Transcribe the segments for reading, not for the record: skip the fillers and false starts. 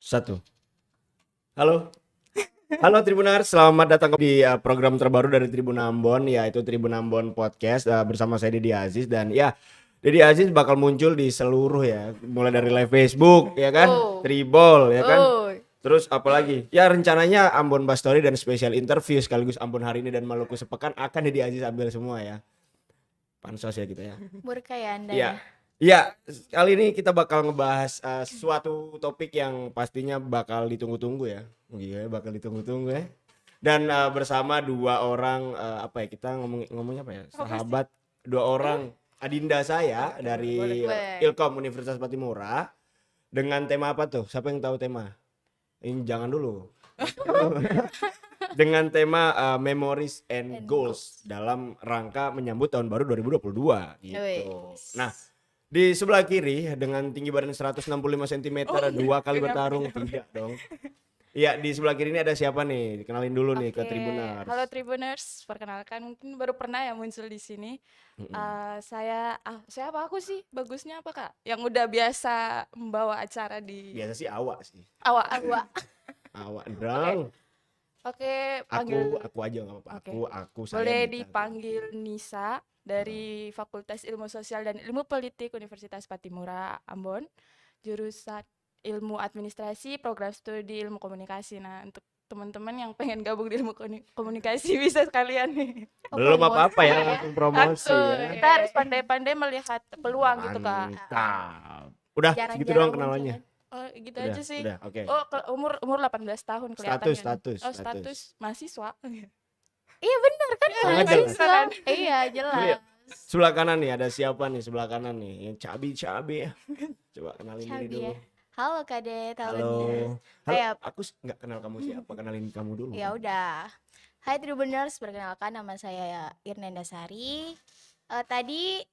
Satu. Halo. Halo Tribuners, selamat datang di program terbaru dari Tribun Ambon, yaitu Tribun Ambon Podcast bersama saya Didi Aziz. Dan ya, Didi Aziz bakal muncul di seluruh ya, mulai dari live Facebook ya kan, Tribol ya kan. Terus apalagi? Ya rencananya Ambon Bastory dan spesial interview sekaligus Ambon hari ini dan Maluku sepekan akan Didi Aziz ambil semua ya. Pansos ya kita ya. Berkah ya Anda Iya. ya. Iya, kali ini kita bakal ngebahas suatu topik yang pastinya bakal ditunggu-tunggu ya. Iya, bakal ditunggu-tunggu ya. Dan bersama dua orang apa ya, kita ngomongnya apa ya? Sahabat, dua orang adinda saya dari Ilkom Universitas Patimura. Dengan tema apa tuh? Siapa yang tahu tema? Ini jangan dulu. Dengan tema Memories and Goals dalam rangka menyambut tahun baru 2022 gitu. Nah, di sebelah kiri dengan tinggi badan 165 cm, dua kali bertarung, tidak dong. Iya, di sebelah kiri ini ada siapa nih? Kenalin dulu nih ke Tribuners. Halo Tribuners, perkenalkan mungkin baru pernah ya muncul di sini. Saya apa aku sih? Bagusnya apa Kak? Yang udah biasa membawa acara di Biasa sih awak sih. awak. Awak dong. Oke, panggil Aku aja enggak apa-apa. Oke. Aku saya. boleh Dita. dipanggil Nisa dari Fakultas Ilmu Sosial dan Ilmu Politik Universitas Patimura Ambon, jurusan Ilmu Administrasi, program studi Ilmu Komunikasi. Nah, untuk teman-teman yang pengen gabung di ilmu komunikasi bisa sekalian nih. Belum apa-apa ya, langsung promosi ya. Kita harus pandai-pandai melihat peluang gitu Kak. Mantap. Udah Jarang-jarang segitu doang muncul kenalannya. Oh, gitu Udah, aja sih. udah, oke. Oh, umur 18 tahun kelihatannya. Status. Oh, status mahasiswa. Iya benar kan? Sangat jelas. mahasiswa. Iya jelas. Iya. Sebelah kanan nih ada siapa nih sebelah kanan nih? Yang cabi ya. Coba kenalin diri Cabi dulu. ya. Halo Kadet, halo Halo. Nina. Halo. Saya Aku nggak kenal kamu siapa, kenalin kamu dulu. ya udah. Hai Tribuners, perkenalkan nama saya Irnenda Sari. Tadi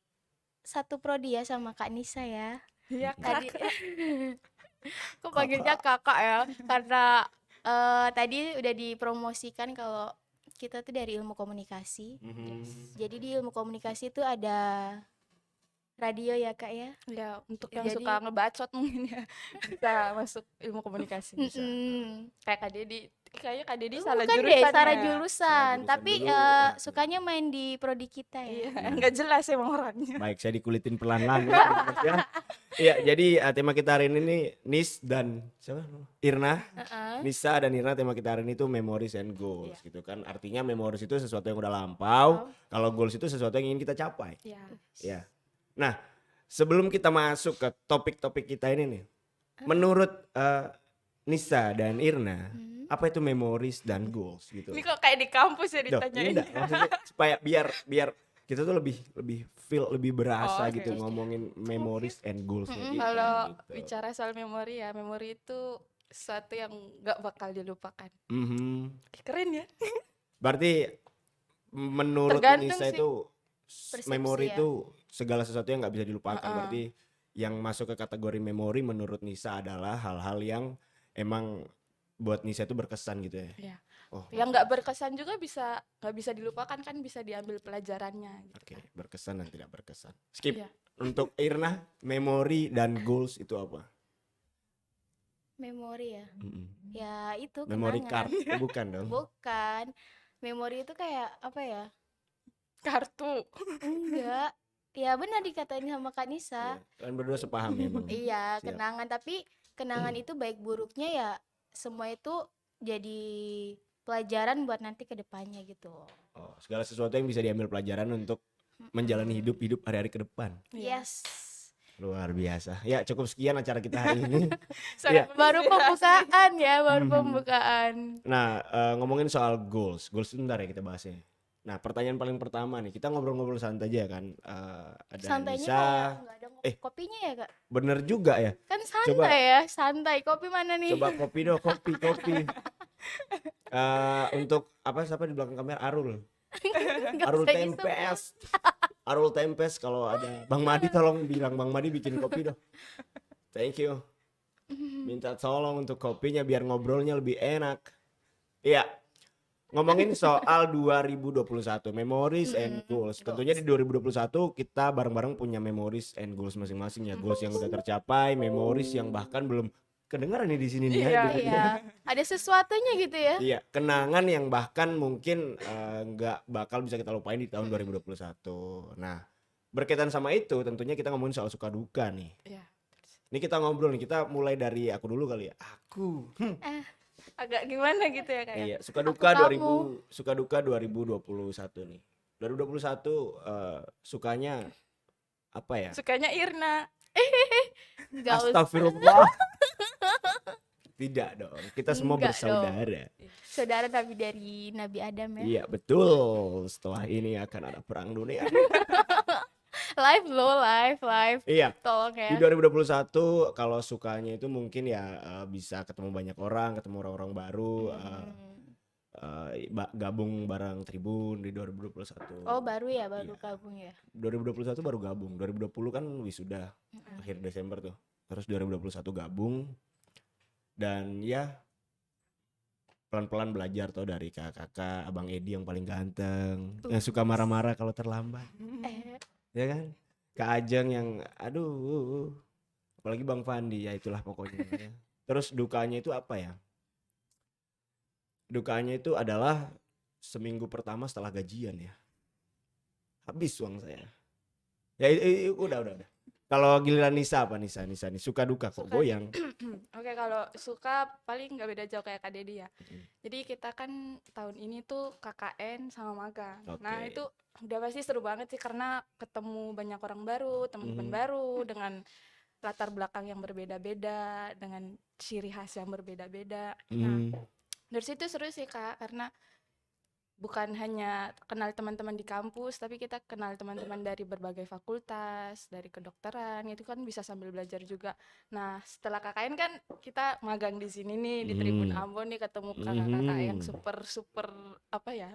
satu prodi ya sama Kak Nisa ya. Iya, Tadi Kak. aku panggilnya kakak ya karena tadi udah dipromosikan kalau kita tuh dari ilmu komunikasi. Jadi di ilmu komunikasi itu ada radio ya Kak ya. Ya, untuk yang Jadi- suka ngebacot mungkin ya bisa masuk ilmu komunikasi. Bisa. Kayak Kak Dedi, kayaknya Kak Dedi Bukan salah deh, jurusan salah ya. jurusan, Salah jurusan tapi dulu, ya. sukanya main di prodi kita ya. Iya, nggak jelas emang orangnya. Baik, saya dikulitin pelan-pelan ya. Iya, jadi tema kita hari ini nih Nis dan siapa? Irna. Nisa dan Irna, tema kita hari ini tuh memories and goals gitu kan. Artinya memories itu sesuatu yang udah lampau, kalau goals itu sesuatu yang ingin kita capai. Iya. Ya. Nah, sebelum kita masuk ke topik-topik kita ini nih, menurut Nisa dan Irna, apa itu memories dan goals gitu? Ini kok kayak di kampus ya Duh, ditanyain. enggak, maksudnya supaya biar kita tuh lebih feel lebih berasa Oh, oke. gitu ngomongin memories and goalsnya gitu. Kalau gitu. bicara soal memori ya, memori itu sesuatu yang nggak bakal dilupakan. Mhm. Keren ya. Berarti menurut Tergantung Nisa sih. itu Persepsi memori ya. itu segala sesuatu yang nggak bisa dilupakan. Berarti yang masuk ke kategori memori menurut Nisa adalah hal-hal yang emang buat Nisa itu berkesan gitu ya. Iya. Oh, Yang nggak berkesan juga nggak bisa dilupakan kan, bisa diambil pelajarannya. Gitu. oke, berkesan dan tidak berkesan. Skip. Iya. Untuk Irna, memori dan goals itu apa? Memori ya. Mm-mm. Ya itu Memory kenangan. card, bukan dong? Bukan. Memori itu kayak apa ya? Kartu. Enggak. Ya benar dikatain sama Kak Nisa. Iya, kalian berdua sepaham ya emang. Iya, Siap. kenangan, tapi kenangan itu baik buruknya ya semua itu jadi pelajaran buat nanti ke depannya gitu. Oh, segala sesuatu yang bisa diambil pelajaran untuk menjalani hidup hari-hari ke depan. Iya. Yes. Luar biasa. Ya, cukup sekian acara kita hari ini. Sangat Baru pembukaan ya, baru Mhm. pembukaan. Nah, ngomongin soal goals. Goals itu bentar ya kita bahasnya. Nah, pertanyaan paling pertama nih, kita ngobrol-ngobrol santai aja kan. Ada Santainya Nisa. kayak nggak ada Eh. kopinya ya Kak? Bener juga ya. Kan santai Coba. ya, santai. Kopi mana nih? Coba kopi dong, kopi. Untuk apa siapa di belakang kamera? Arul. Nggak Arul usah Tempes. Arul Tempes, kalau ada Bang Madi tolong bilang Bang Madi bikin kopi dong. Thank you. Minta tolong untuk kopinya biar ngobrolnya lebih enak. Iya. Ngomongin soal 2021, memories and goals. Tentunya di 2021 kita bareng-bareng punya memories and goals masing-masing ya. Goals yang udah tercapai, memories yang bahkan belum kedengaran nih di sini nih ya. Iya. gitu. Iya, ada sesuatunya gitu ya. Iya, kenangan yang bahkan mungkin nggak bakal bisa kita lupain di tahun 2021. Nah, berkaitan sama itu tentunya kita ngomongin soal suka duka nih. Iya. Ini kita ngobrol nih, kita mulai dari aku dulu kali ya. Aku. Agak gimana gitu ya kayak. Iya, suka duka kamu. 2000, suka duka 2021 nih. 2021 sukanya apa ya? Sukanya Irna. Nggak usah. Astagfirullah. Tidak dong, kita semua Enggak bersaudara. Saudara tapi dari Nabi Adam ya. Iya, betul. Setelah ini akan ada perang dunia. Live loh, live. Iya. Tolong Di ya. 2021 kalau sukanya itu mungkin ya bisa ketemu banyak orang, ketemu orang-orang baru, gabung bareng Tribun di 2021. Oh, baru ya, baru Iya. gabung ya. 2021 baru gabung. 2020 kan wisuda akhir Desember tuh. Terus 2021 gabung dan ya pelan-pelan belajar tuh dari kakak-kakak, Abang Edi yang paling ganteng, yang suka marah-marah kalau terlambat. Ya kan? Kak Ajeng yang aduh, apalagi Bang Fandi, ya itulah pokoknya ya. Terus dukanya itu apa ya? Dukanya itu adalah seminggu pertama setelah gajian ya. Habis uang saya. Ya udah. Kalau giliran Nisa apa Nisa nih suka duka kok Suka. goyang. Oke, kalau suka paling nggak beda jauh kayak Kak Dedi ya. Jadi kita kan tahun ini tuh KKN sama magang. Nah, Oke. itu udah pasti seru banget sih karena ketemu banyak orang baru, teman-teman Mhm. baru dengan latar belakang yang berbeda-beda, dengan ciri khas yang berbeda-beda. Nah, Hmm. dari situ seru sih Kak, karena bukan hanya kenal teman-teman di kampus, tapi kita kenal teman-teman dari berbagai fakultas, dari kedokteran, itu kan bisa sambil belajar juga. Nah, setelah KKN kan kita magang di sini nih, di Tribun Ambon nih, ketemu kakak-kakak yang super apa ya,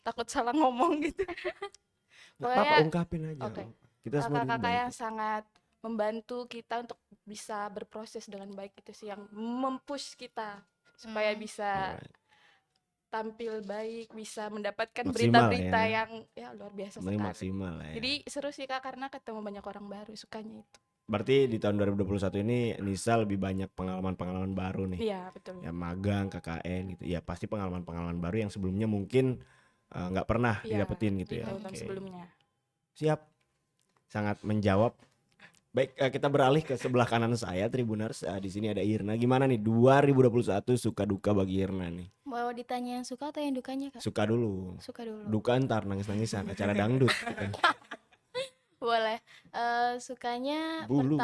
takut salah ngomong gitu. Nggak apa-apa, Pokoknya ungkapin aja. oke, Kita semua kakak-kakak dibantu. yang sangat membantu kita untuk bisa berproses dengan baik, itu sih yang mempush kita supaya bisa Alright. tampil baik, bisa mendapatkan Maksimal berita-berita ya. yang ya luar biasa Paling sekali. maksimal lah ya. Jadi seru sih Kak karena ketemu banyak orang baru, sukanya itu. Berarti di tahun 2021 ini Nisa lebih banyak pengalaman-pengalaman baru nih. Iya, betul. Ya magang, KKN gitu. Ya pasti pengalaman-pengalaman baru yang sebelumnya mungkin nggak pernah Iya, didapetin gitu di ya. tahun-tahun Oke. sebelumnya. Siap. Sangat menjawab. Baik, kita beralih ke sebelah kanan saya Tribuners. Di sini ada Irna. Gimana nih 2021 suka duka bagi Irna nih? Mau ditanya yang suka atau yang dukanya, Kak? Suka dulu. Suka dulu. Duka ntar nangis-nangisan acara dangdut gitu. Boleh. Sukanya Bulu.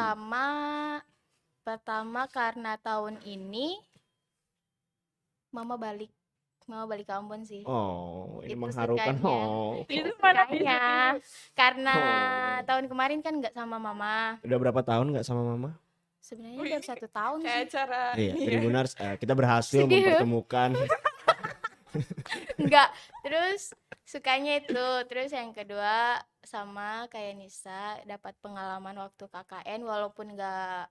pertama karena tahun ini Mama balik ke Ambon sih. Oh, ini Itu mengharukan. sukanya. Oh. Itu mana Sukanya karena Oh. tahun kemarin kan nggak sama Mama. Udah berapa tahun nggak sama Mama? Sebenarnya Wih, baru 1 tahun kayak sih. acara Iya, ini ya. Tribuners, kita berhasil Sedih ya. mempertemukan. Enggak. Terus sukanya itu. Terus yang kedua sama kayak Nisa dapat pengalaman waktu KKN walaupun nggak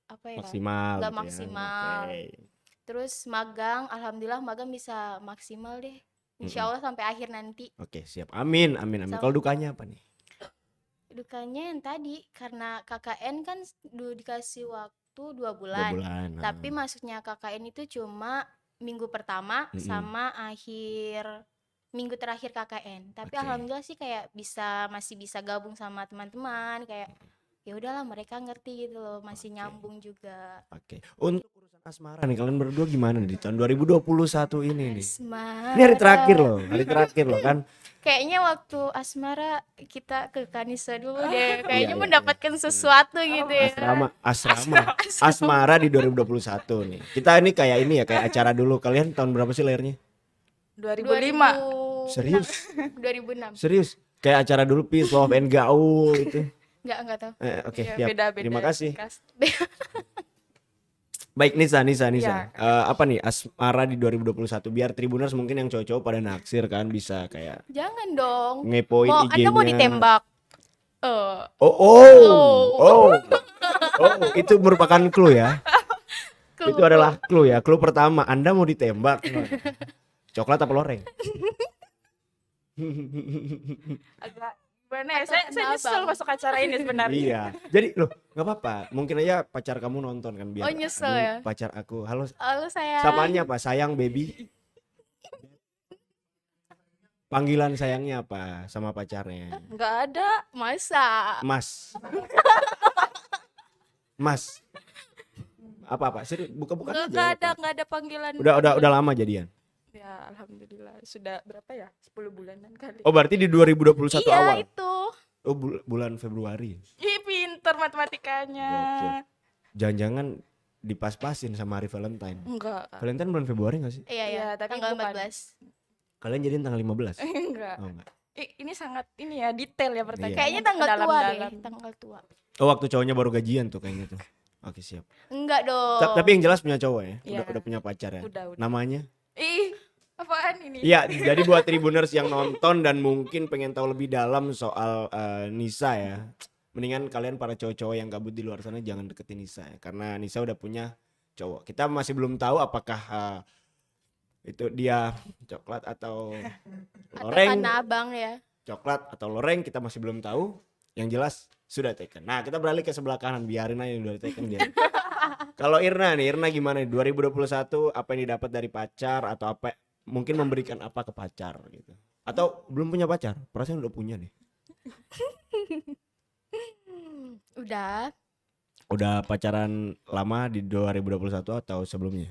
apa ya? Maksimal Nggak gitu ya. maksimal. Oke. Terus magang, alhamdulillah magang bisa maksimal deh. Insya Allah sampai akhir nanti. Oke, siap. Amin, amin, amin. Sama- Kalau dukanya apa nih? Dukanya yang tadi karena KKN kan dikasih waktu 2 2 bulan. bulan. Tapi masuknya KKN itu cuma minggu pertama sama akhir minggu terakhir KKN. Tapi Oke. alhamdulillah sih kayak masih bisa gabung sama teman-teman, kayak ya udahlah mereka ngerti gitu loh, masih Oke. nyambung juga. Oke. Untuk urusan asmara nih, kalian berdua gimana nih di tahun 2021 ini nih? Asmara. Ini hari terakhir loh kan. Kayaknya waktu asmara kita ke Kanisa dulu deh. Kayaknya Iya, iya, mendapatkan sesuatu gitu ya. Asrama asmara di 2021 nih. Kita ini kayak acara dulu. Kalian tahun berapa sih lahirnya? 2005. 2006. Serius? 2006. Serius? Kayak acara dulu Peace, Love and Gaul gitu. Enggak tahu. Oke, Ya, siap. beda-beda Terima kasih. kas. Baik Nisa. Iya. Apa nih asmara di 2021 biar Tribuners mungkin yang cowok-cowok pada naksir kan bisa kayak Jangan dong. ngepoin Anda mau IG-nya. ditembak? Itu merupakan clue ya. Clue. Itu adalah clue ya. Clue pertama, Anda mau ditembak. Coklat apa loreng? Agak Gimana ya? Atau Saya karena nyesel abang? masuk acara ini sebenarnya. Iya. Jadi loh, nggak apa-apa. Mungkin aja pacar kamu nonton kan biar. Oh, nyesel "Aduh, ya? pacar aku. Halo, Halo sayang. sapaannya apa? Sayang baby. Panggilan sayangnya apa sama pacarnya? Enggak ada. Masa? Mas. Mas. Apa? Serius, buka-buka aja. Enggak ada panggilan. Udah lama jadian. Ya, alhamdulillah. Sudah berapa ya? 10 bulanan kali. Oh, berarti di 2021 Iya awal. itu. Oh, bulan Februari. Ih, pinter matematikanya. Gokil. Jangan-jangan dipas-pasin sama hari Valentine. Enggak. Valentine bulan Februari gak sih? Iya Iya, ya. tapi Tanggal bukan. 14. Kalian jadian tanggal 15? Enggak. Oh enggak. Ini sangat ini ya detail ya pertanyaan. Iya. Kayaknya tanggal tua Dalam-dalam. deh. Tanggal tua. Oh, waktu cowoknya baru gajian tuh kayaknya tuh. Oke, siap. Enggak dong. Tapi yang jelas punya cowok ya? Iya. Udah punya pacar ya? Udah. Namanya? Ih, apaan ini? Iya, jadi buat Tribuners yang nonton dan mungkin pengen tahu lebih dalam soal Nisa ya, mendingan kalian para cowok-cowok yang gabut di luar sana jangan deketin Nisa ya, karena Nisa udah punya cowok. Kita masih belum tahu apakah itu dia coklat atau Atau loreng, karena abang ya. coklat atau loreng kita masih belum tahu. Yang jelas sudah taken. Nah, kita beralih ke sebelah kanan, biarin aja yang udah taken dia. Kalau Irna gimana nih? 2021 apa yang didapat dari pacar atau apa mungkin memberikan apa ke pacar gitu. Atau belum punya pacar? Perasaan udah punya nih. Udah. Udah pacaran lama di 2021 atau sebelumnya?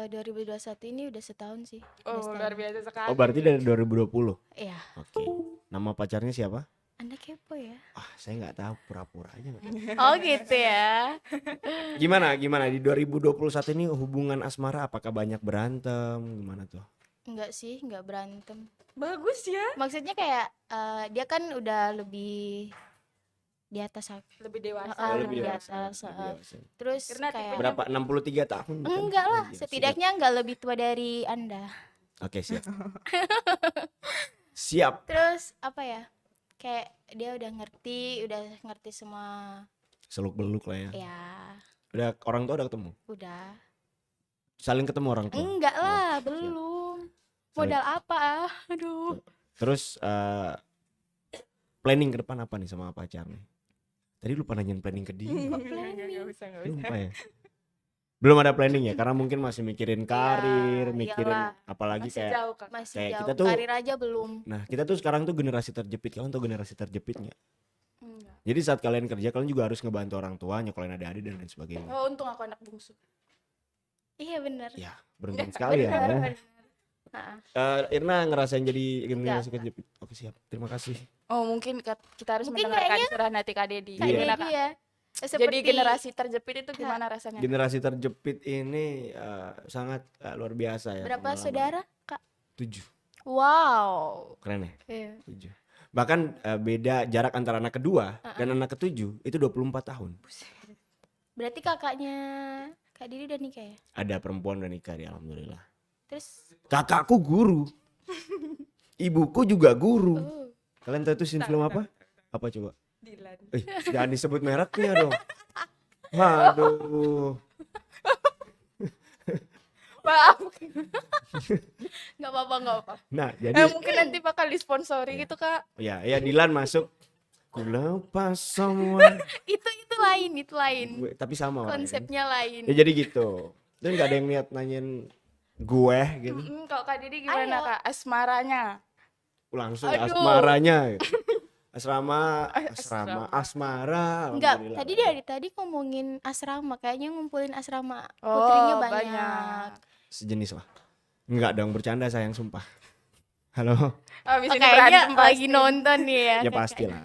2021 ini udah setahun sih. Oh, Udah luar setahun. biasa sekali. Oh, berarti dari 2020. Iya. Oke. Nama pacarnya siapa? Anda kepo ya? Ah, saya nggak tahu, pura-pura aja nggak tahu. Oh gitu ya. Gimana di 2021 ini hubungan asmara apakah banyak berantem? Gimana tuh? Enggak sih, enggak berantem. Bagus ya. Maksudnya kayak dia kan udah lebih di atas aku. Lebih dewasa. Lebih di atas. Lebih dewasa. Terus Karena kayak Berapa? 63 tahun? bukan? enggak lah, Oh, iya, setidaknya enggak lebih tua dari Anda. siap. Oke, siap. Siap. Terus apa ya? Kayak dia udah ngerti semua. Seluk-beluk lah ya. Ya, Udah orang tua udah ketemu? udah. Saling ketemu orang tua? Enggak lah, siap. belum. Modal apa? Aduh. Terus planning ke depan apa nih sama pacar nih? Tadi lupa nanyain planning ke dia. Enggak usah. Lupa ya. Belum ada planning ya karena mungkin masih mikirin karir, mikirin iyalah. apalagi Masih kayak jauh, Kak. Masih Kayak jauh. kita tuh- Karir aja belum. nah, kita tuh sekarang tuh generasi terjepit. Kalian tuh generasi terjepit nggak? Enggak. Jadi saat kalian kerja kalian juga harus ngebantu orang tua, nyekolahin adik-adik dan lain sebagainya. Oh, untung aku anak bungsu. Iya benar. Ya, beruntung sekali ya. Benar. Nah, Irna ngerasain jadi generasi Enggak. terjepit. Oke, siap. Terima kasih. Oh, mungkin kita harus Mungkin mendengarkan kayaknya- curhat hati Kak Dedi. kayak Gimana, dia Kak? ya. Jadi Seperti generasi terjepit itu gimana rasanya? Generasi terjepit ini sangat luar biasa ya. berapa pengalaman. saudara, Kak? 7. Wow. Keren ya? Iya. 7. Bahkan beda jarak antara anak kedua dan anak ketujuh itu 24 tahun. Berarti kakaknya Kak Didi udah nikah ya? Ada perempuan udah nikah dia, alhamdulillah. Terus Kakakku guru. Ibuku juga guru. oh, Kalian tahu itu scene film apa? Apa coba? Dilan. Jangan disebut mereknya dong. Waduh. Maaf. nggak apa-apa. Nah, jadi Mungkin nanti bakal disponsori gitu, Kak. ya Dilan masuk. Ku lepas semua. Itu lain. Tapi sama orangnya kan. Konsepnya lain. Ya jadi gitu. Dan nggak ada yang niat nanyain gue gitu. Kalau Kak Didi gimana, Ayo. Kak? Asmaranya. Langsung Aduh. asmaranya gitu. Asmara. Enggak, alhamdulillah. tadi dari tadi ngomongin asrama, kayaknya ngumpulin asrama putrinya Oh, banyak. Sejenis lah. Enggak dong, bercanda sayang, sumpah. Halo. Habis ini Kayaknya berantem lagi pasti. nonton nih ya. Ya pastilah.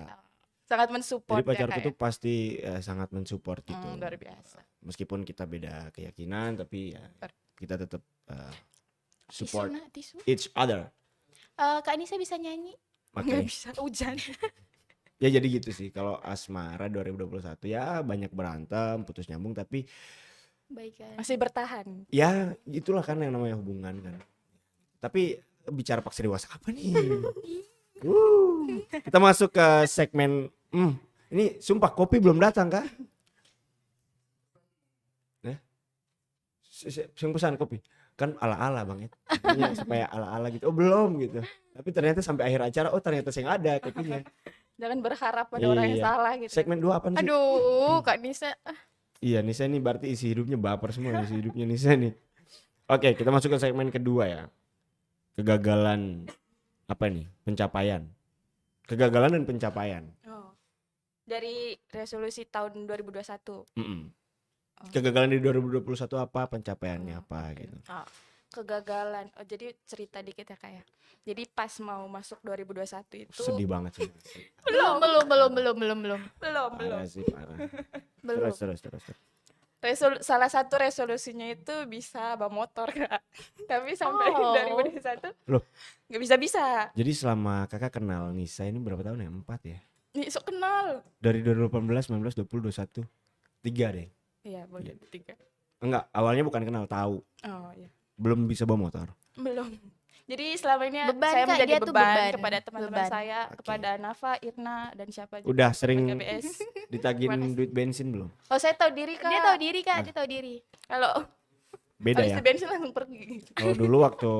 Sangat mensupport Jadi pacarku ya, tuh pasti sangat mensupport gitu. luar biasa. Meskipun kita beda keyakinan tapi ya kita tetap support Tisu. each other. Kak Nisa bisa nyanyi? Nggak Makanya bisa hujan. ya jadi gitu sih. Kalau asmara 2021 ya banyak berantem, putus nyambung tapi Baik kan. Masih bertahan. ya itulah kan yang namanya hubungan kan. Tapi bicara paksa dewasa apa nih? Kita masuk ke segmen ini sumpah kopi belum datang kah? Sing pesan kopi. Kan ala-ala Bang ya. Kopinya supaya ala-ala gitu. Oh, belum gitu. Tapi ternyata sampai akhir acara ternyata sing ada kopinya. Jangan berharap pada orang yang Iya. salah gitu. Segmen 2 apaan sih? Aduh, Kak Nisa. Iya, Nisa ini berarti isi hidupnya baper semua isi hidupnya Nisa nih. Oke, kita masuk ke segmen kedua ya. Kegagalan apa nih? Pencapaian. Kegagalan dan pencapaian. Oh. Dari resolusi tahun 2021. Kegagalan di 2021 apa? Pencapaiannya apa gitu. Oh, kegagalan. Oh, jadi cerita dikit ya Kak ya. Jadi pas mau masuk 2021 itu Sedih banget sih. Belum. Parah sih, parah. Belum. Terus. Salah satu resolusinya itu bisa bawa motor Kak. Tapi sampai Oh. 2021 Loh. nggak bisa. Jadi selama kakak kenal Nisa ini berapa tahun ya? 4 ya? Nih sok kenal. Dari 2018, 19, 20, 21. 3 deh. Iya boleh 3. Enggak, awalnya bukan kenal, tahu. Oh iya. Belum bisa bawa motor. Belum. Jadi selama ini Beban, saya Kak, menjadi dia tuh beban beban. kepada teman-teman Beban. saya, Oke. kepada Nafa, Irna dan siapa juga. Udah sering KBS. ditagihin Gimana? duit bensin belum? Oh saya tahu diri Kak. Dia tahu diri, Kak. Dia tahu diri. Kalau Beda habis ya. di bensin langsung pergi. Kalau dulu waktu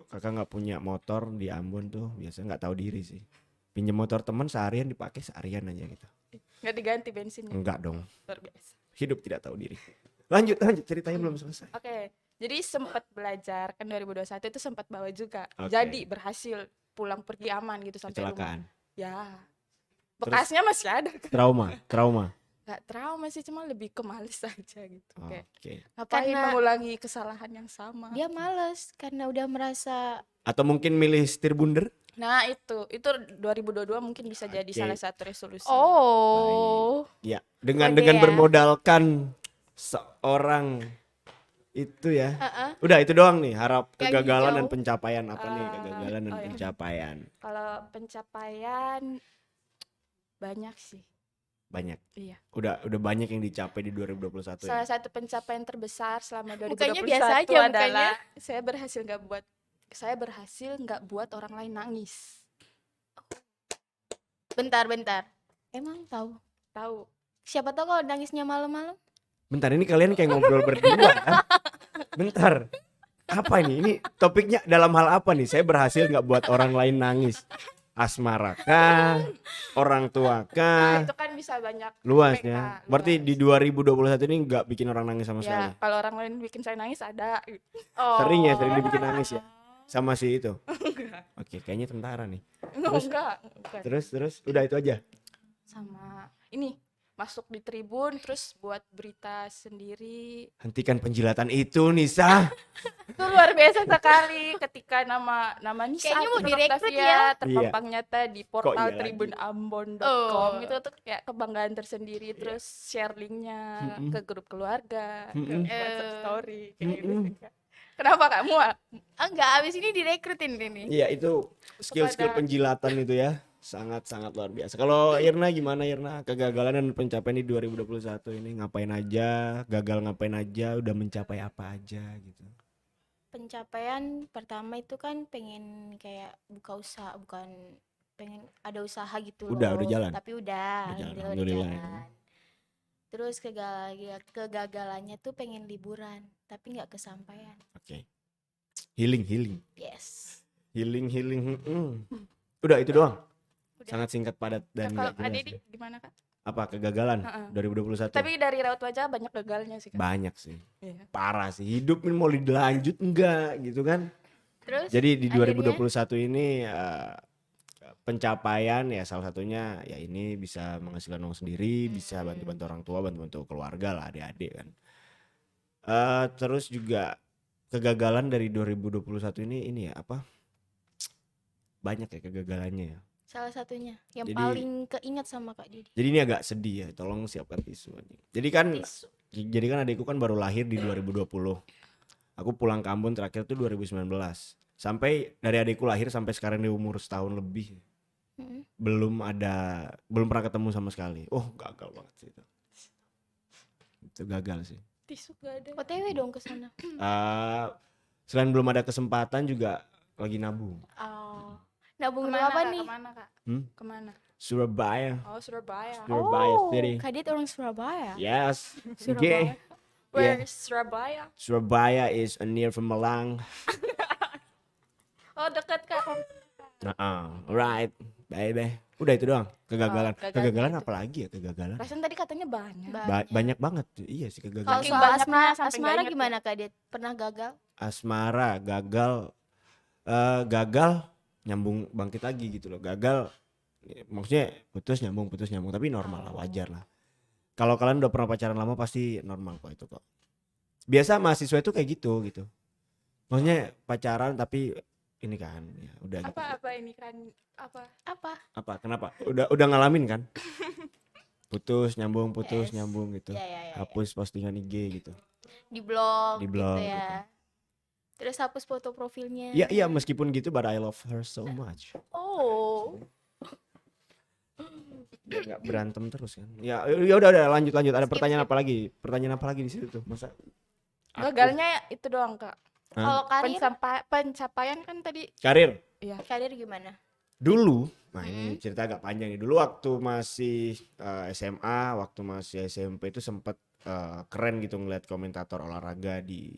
kakak nggak punya motor di Ambon tuh biasanya nggak tahu diri sih. Pinjem motor teman seharian dipakai seharian aja gitu. Nggak diganti bensinnya. Enggak dong. Luar biasa. Hidup tidak tahu diri. Lanjut ceritanya belum selesai. Oke. Jadi sempat belajar kan 2021 itu sempat bawa juga. Oke. Jadi berhasil pulang pergi aman gitu sampai rumah. Kecelakaan. Ya. Bekasnya masih ada. Trauma. Gak trauma sih, cuma lebih ke males aja gitu. Kayak Oke. ngapain Karena- mengulangi kesalahan yang sama. Dia males karena udah merasa Atau mungkin milih setir bunder? Nah itu 2022 mungkin bisa jadi Oke. salah satu resolusi. oh. Ya, dengan Oke dengan ya. bermodalkan seorang itu ya. Heeh. Udah itu doang nih, harap Yang kegagalan hijau. dan pencapaian apa nih? Ah, Kegagalan dan oh ya. pencapaian. Kalau pencapaian banyak sih. Banyak. Iya. Udah banyak yang dicapai di 2021 ya. Salah satu pencapaian terbesar selama 2021 Mukanya biasa aja, adalah saya berhasil nggak buat orang lain nangis. Bentar. Emang tahu? Tahu? Siapa tahu kalau nangisnya malam-malam? Bentar, ini kalian kayak ngobrol berdua kan? Bentar. Apa ini? Ini topiknya dalam hal apa nih? Saya berhasil nggak buat orang lain nangis. Asmara kah? Orang tua Nah, kah? itu kan bisa banyak Luasnya. aspek, Kak, Berarti luas. di 2021 ini nggak bikin orang nangis sama sekali. Ya, kalau orang lain bikin saya nangis ada. Oh. Sering dibikin nangis ya? Sama si itu. Oke, kayaknya tentara nih. Enggak, bukan. Terus udah itu aja. Sama ini masuk di Tribun terus buat berita sendiri. Hentikan penjilatan itu, Nisa. Itu luar biasa sekali ketika nama Nisa Kayaknya mau direkrut Octavia ya. terpampang nyata di portal iya lagi? tribunambon.com. Oh. Itu tuh kayak kebanggaan tersendiri, terus share linknya Mm-mm. ke grup keluarga, ke Mm-mm. WhatsApp story kayak gitu Mm-mm. sih, Kak. Kenapa kamu? Enggak, abis ini direkrutin ini. Iya, itu skill-skill Kepada- penjilatan itu ya. Sangat luar biasa. Kalau Irna gimana Irna? Kegagalan dan pencapaian di 2021 ini ngapain aja? Gagal ngapain aja? Udah mencapai apa aja gitu. Pencapaian pertama itu kan pengen kayak buka usaha, bukan pengen ada usaha gitu Udah loh. jalan. Tapi udah, Udah jalan, udah alhamdulillah ya. jalan. Terus kegagalannya tuh pengen liburan, tapi nggak kesampaian. Oke. Healing. Yes. Healing. Udah itu doang. Udah. Sangat singkat padat dan Kalau nggak jelas. Adi ya. gimana Kak? Apa kegagalan Heeh. 2021? Tapi dari raut wajah banyak gagalnya sih Kak. Banyak sih. Iya. Parah sih. Hidup ini mau dilanjut enggak gitu kan? Terus Jadi di akhirnya? 2021 ini pencapaian ya salah satunya ya ini bisa menghasilkan uang sendiri, bisa bantu-bantu orang tua, bantu-bantu keluarga lah, adik-adik kan. Terus juga kegagalan dari 2021 ini ya apa? Banyak ya kegagalannya ya. salah satunya yang Jadi- paling keinget sama Kak Didi. Jadi ini agak sedih ya, tolong siapkan tisu anjing. Jadi kan Tisu. adikku kan baru lahir di 2020. Aku pulang ke Ambon terakhir tuh 2019. Sampai dari adikku lahir sampai sekarang di umur setahun lebih. Mm-mm. belum pernah ketemu sama sekali. Oh, gagal banget sih itu. Itu gagal sih. Tisu gak ada. OTW dong ke sana. Selain belum ada kesempatan juga lagi nabung. Oh. Nabung untuk Kemana apa Kak? nih? Kemana Kak? Hmm? Kemana? Surabaya. Oh Surabaya. Surabaya Oh, City. Kak Didi orang Surabaya. Yes. Surabaya. Where Yeah. Surabaya? Surabaya is near from Malang. Oh, dekat Kak. Alright, baik. Udah itu doang. Kegagalan. Oh, gagal Kegagalan gitu. apa lagi ya kegagalan? Perasaan tadi katanya banyak. Banyak banget. Iya sih Kalau kegagalan. Saking soal banyaknya asmara, sampai nggak asmara inget gimana Kak Dit? Pernah gagal? Asmara gagal nyambung bangkit lagi gitu loh. Gagal maksudnya putus nyambung tapi normal lah, wajar lah. Kalau kalian udah pernah pacaran lama pasti normal kok itu kok. Biasa mahasiswa itu kayak gitu. Maksudnya pacaran tapi ini kan ya udah gitu. Apa ini kan Apa? Apa kenapa? Udah ngalamin kan? Putus nyambung Yes. gitu. Ya. Hapus postingan IG gitu. Di blog, Di blog, gitu ya. Terus hapus foto profilnya. Iya meskipun gitu but I love her so much. Oh. Biar nggak berantem terus kan. Ya udah lanjut. Ada Skip, pertanyaan apa lagi? Pertanyaan apa lagi di situ tuh? Masa gagalnya itu doang Kak. Kalau karir, Pencapaian kan tadi. karir? Iya. karir gimana? Dulu, nah ini cerita agak panjang nih. Dulu waktu masih SMA, waktu masih SMP itu sempat keren gitu ngeliat komentator olahraga di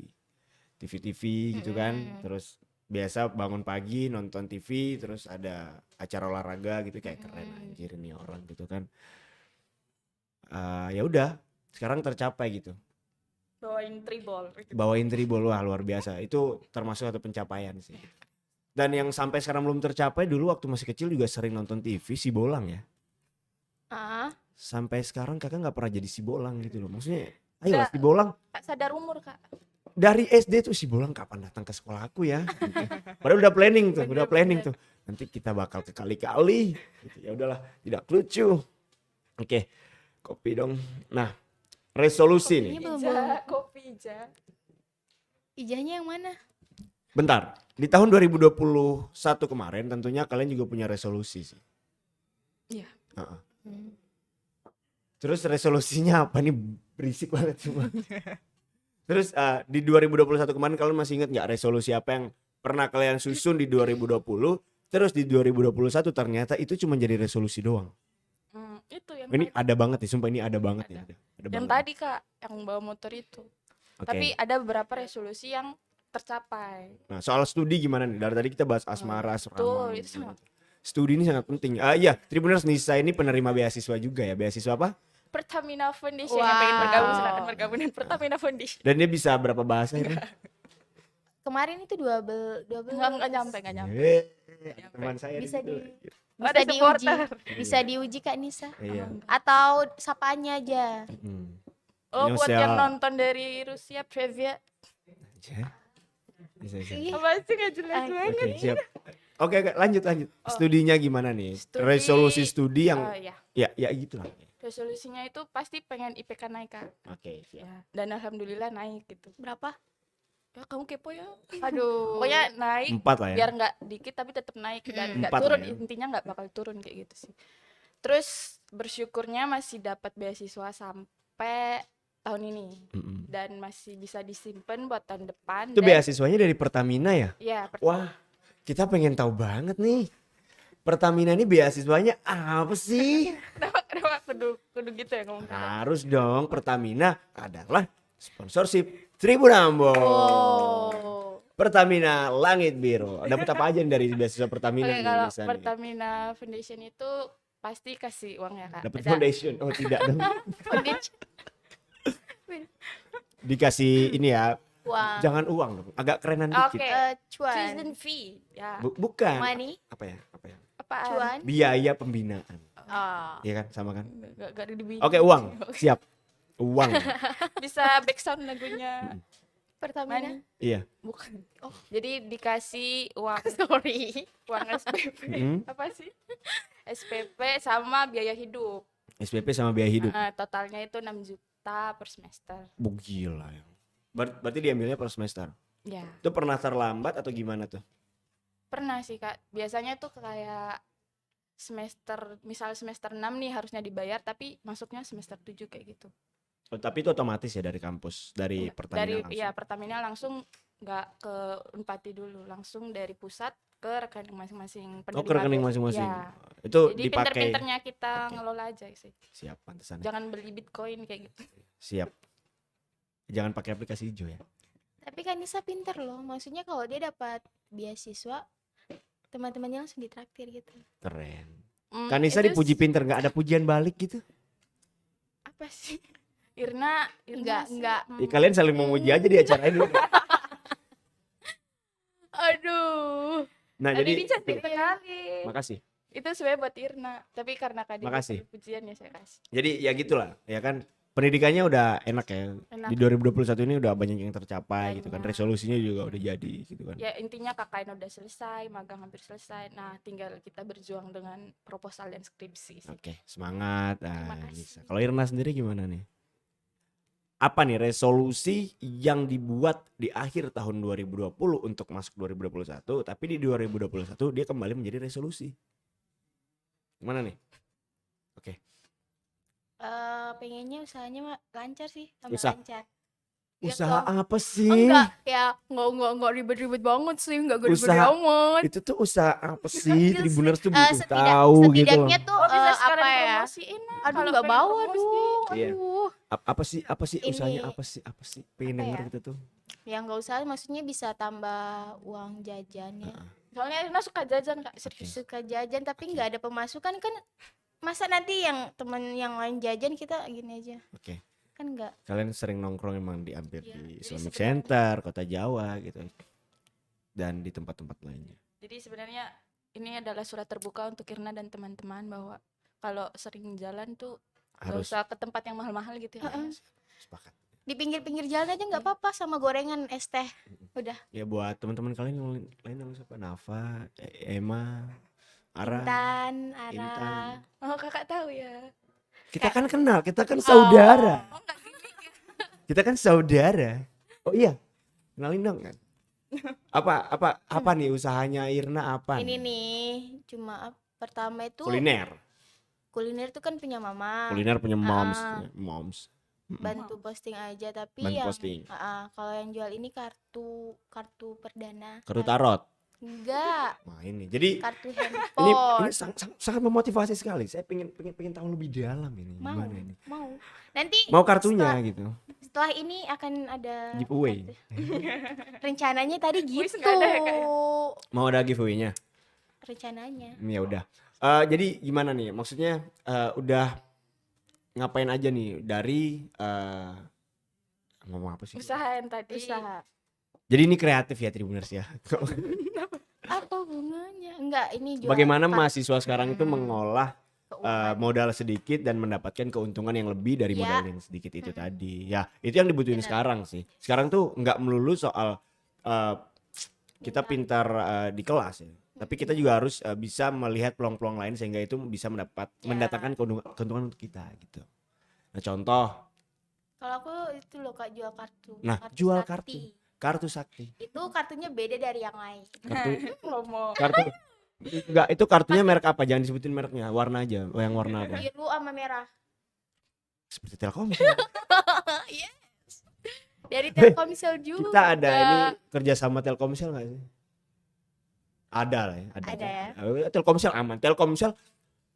TV-TV gitu kan. Terus biasa bangun pagi nonton TV, terus ada acara olahraga gitu kayak keren anjir nih orang gitu kan. Ya udah, sekarang tercapai gitu. Bawain tribol. Bawain tribol, wah luar biasa. Itu termasuk satu pencapaian sih. Dan yang sampai sekarang belum tercapai, dulu waktu masih kecil juga sering nonton TV si Bolang ya. Sampai sekarang kakak nggak pernah jadi si Bolang gitu loh. Maksudnya ayo si Bolang Kak sadar umur Kak. dari SD tuh si Bolang kapan datang ke sekolah aku ya gitu. Padahal udah planning tuh nanti kita bakal ke kali-kali gitu. Ya udahlah, tidak lucu. Oke, kopi dong. Nah, resolusi nih. Ini belum. Kopi Ija. Ijahnya yang mana? Bentar, di tahun 2021 kemarin tentunya kalian juga punya resolusi sih. Iya. Heeh. Terus resolusinya apa nih, berisik banget semua. Terus di 2021 kemarin kalian masih ingat nggak resolusi apa yang pernah kalian susun di 2020? Terus di 2021 ternyata itu cuma jadi resolusi doang. Itu yang Ini tadi. ada banget nih, sumpah ini ada banget nih. Ada Yang banget. tadi Kak, yang bawa motor itu. Oke. Tapi ada beberapa resolusi yang tercapai. Nah, soal studi gimana nih? Dari tadi kita bahas asmara, asrama. Betul, itu semua. Studi ini sangat penting. Iya, Tribuners Nisa ini penerima beasiswa juga ya. Beasiswa apa? Pertamina Foundation Wow. yang pengen bergabung silakan bergabung dengan Pertamina Foundation. Dan dia bisa berapa bahasa ini? Kemarin itu 12. Enggak nyampe. Teman saya Bisa situ. Bisa Ada diuji. supporter. Bisa diuji Kak Nisa. Iya. Atau sapaannya aja. Oh, buat Indonesia. yang nonton dari Rusia trivia. Aja. Bisa. Ih, Apa sih nggak jelas Oke. banget. Oke, siap. Oke, lanjut. Studinya gimana nih? Studi- Resolusi studi yang Ya, ya gitu lah. resolusinya itu pasti pengen IPK naik Kak. Oke, siap. Ya, dan alhamdulillah naik gitu. berapa? Ya kamu kepo ya. Aduh. Pokoknya naik 4 lah ya. biar nggak dikit tapi tetap naik dan nggak 4 turun, lah ya. intinya nggak bakal turun kayak gitu sih. Terus bersyukurnya masih dapat beasiswa sampai tahun ini dan masih bisa disimpan buat tahun depan. Itu dan- beasiswanya dari Pertamina ya? Iya, Wah, kita pengen tahu banget nih. Pertamina ini beasiswanya apa sih? kenapa kudu gitu ya ngomong. Harus dong, Pertamina adalah sponsorship Tribun Ambon. Oh. Pertamina Langit Biru. Dapat apa aja nih dari beasiswa Pertamina Oke, nih, kalau Nisa nih? Pertamina Foundation itu pasti kasih uang ya Kak. Dapat Ada- foundation. Oh, tidak dong. Foundation. Dikasih ini ya. Uang. Jangan uang dong. Agak kerenan dikit. Oke, Cuan. tuition fee. Ya. Bukan. Money. Apa ya? Apaan? Cuan. Biaya pembinaan. Oh. Iya kan? Sama kan? Gak dibingung. Oke, uang. Siap. Uang. Bisa backsound lagunya. Pertamina. Money. Iya. Bukan. Oh, jadi dikasih uang Sorry. uang SPP. Hmm. Apa sih? SPP sama biaya hidup. SPP sama biaya hidup. Totalnya itu 6 juta per semester. Gila ya. Berarti diambilnya per semester. Ya. Itu pernah terlambat atau gimana tuh? Pernah sih Kak. Biasanya tuh kayak misal semester 6 nih harusnya dibayar tapi masuknya semester 7 kayak gitu. Oh, tapi itu otomatis ya dari kampus, dari Pertamina Dari langsung. ya Pertamina langsung nggak ke Unpati dulu, langsung dari pusat ke rekening masing-masing Oh, ke rekening beasiswa. masing-masing. Ya. Itu Jadi dipakai. pinter-pinternya kita ngelola aja sih. Siap, pantesan. Jangan beli Bitcoin kayak gitu. Siap. Jangan pakai aplikasi hijau ya. Tapi Kanisa pinter loh, maksudnya kalau dia dapat beasiswa, teman-temannya langsung ditraktir gitu. Keren. Kanisa dipuji pinter, nggak ada pujian balik gitu. Apa sih? Irna sih, Enggak. Ya, kalian saling memuji aja di acara ini. Aduh. Nah, Tadi jadi cantik sekali. makasih. Itu sebenarnya buat Irna, tapi karena Kak Dini Makasih. perlu pujian ya saya kasih. Jadi ya gitulah, ya kan. Pendidikannya udah enak ya. Enak. Di 2021 ini udah banyak yang tercapai gitu kan. Banyak. Resolusinya juga udah jadi gitu kan. Ya intinya KKN udah selesai, magang hampir selesai. Nah, tinggal kita berjuang dengan proposal dan skripsi sih. Oke, semangat. Terima Ah, kasih. bisa. Kalau Irna sendiri gimana nih? Apa nih resolusi yang dibuat di akhir tahun 2020 untuk masuk 2021, tapi di 2021 dia kembali menjadi resolusi? Gimana nih? Oke. Pengennya usahanya lancar sih, tambah Usaha. lancar. Ya, Usaha kalau- apa sih? Enggak, ya enggak ribet-ribet banget sih, enggak gede-gede Usaha- amat. Itu tuh usaha apa sih? Kecil Tribuners tuh sih. butuh Setidak- tahu gitu loh. setidaknya tuh Oh, bisa apa sekalian ya? promosiin lah. Aduh Kalau enggak pengen bawa promosi. aduh. Iya. Aduh. Apa sih usahanya Ini- apa sih? Pengen apa denger ya? gitu tuh. Ya enggak usah, maksudnya bisa tambah uang jajannya. Soalnya Irna suka jajan, Kak. Serius. Suka jajan tapi enggak ada pemasukan kan, masa nanti yang temen yang lain jajan kita gini aja. Oke. Kan enggak. Kalian sering nongkrong emang di hampir Iya, di jadi Islamic sebenarnya- Center, Kota Jawa gitu. Dan di tempat-tempat lainnya. Jadi sebenarnya ini adalah surat terbuka untuk Irna dan teman-teman bahwa kalau sering jalan tuh nggak Harus usah ke tempat yang mahal-mahal gitu ya. Heeh. sepakat. Di pinggir-pinggir jalan aja enggak apa-apa sama gorengan es teh. Udah. Ya buat teman-teman kalian yang lain yang siapa? Nafa, Emma, Ara. Intan, Ara. Intan. Oh, Kakak tahu ya. Kita kan kenal, kita kan saudara. Oh, enggak gini. Kita kan saudara. Oh iya. Kenalin dong kan. Apa nih usahanya Irna apa Ini nih? nih, cuma pertama itu Kuliner. kuliner tuh kan punya mama. Kuliner punya moms, Ah. moms. Bantu posting aja, tapi Bantu yang posting. kalau yang jual ini kartu perdana. Kartu tarot. Enggak, Wah ini. Jadi kartu ini handphone. sangat memotivasi sekali. Saya pengen tahu lebih dalam ini. Mau, Gimana ini? mau. Nanti Mau kartunya gitu. setelah ini akan ada Giveaway. rencananya tadi Wis, gitu. nggak ada ya, Kak, ya? Mau ada giveaway-nya? Rencananya. Ya udah. Jadi gimana nih? Maksudnya udah ngapain aja nih dari ngomong apa sih? Usaha yang tadi. Usaha. Jadi ini kreatif ya Tribuners ya. Apa hubungannya? Enggak, ini jual Bagaimana kartu mahasiswa sekarang itu mengolah keuangan. modal sedikit dan mendapatkan keuntungan yang lebih dari Ya. modal yang sedikit itu tadi. Ya, itu yang dibutuhin sekarang sih. Sekarang tuh nggak melulu soal kita pintar di kelas ya. Tapi kita juga harus bisa melihat peluang-peluang lain sehingga itu bisa mendatangkan keuntungan untuk kita gitu. Nah, contoh Kalau aku itu loh Kak, jual kartu. Nah, Kartu jual sakti. kartu. Kartu sakti. Itu kartunya beda dari yang lain. Promo. Kartu enggak, itu kartunya merek apa? Jangan disebutin mereknya, warna aja. Oh, yang warna apa? Biru sama merah. Seperti Telkomsel. Yes. Dari Telkomsel juga. Kita ada ini kerja sama Telkomsel nggak sih? Ada lah ya. Ada ya. Telkomsel aman. Telkomsel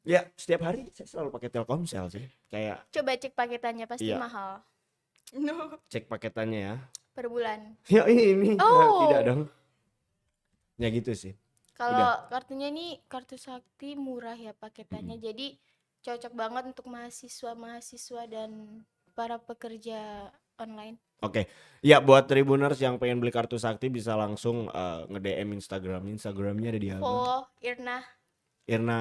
ya setiap hari saya selalu pakai Telkomsel sih. Kayak Coba cek paketannya pasti Iya. mahal No. cek paketannya ya. per bulan. Ya ini Oh. tidak dong. Ya gitu sih. Kalau kartunya ini kartu sakti murah ya paketannya. Jadi cocok banget untuk mahasiswa dan para pekerja online. Oke. Ya buat Tribuners yang pengen beli kartu sakti bisa langsung nge-DM Instagramnya ada di apa? Follow Irna. Irna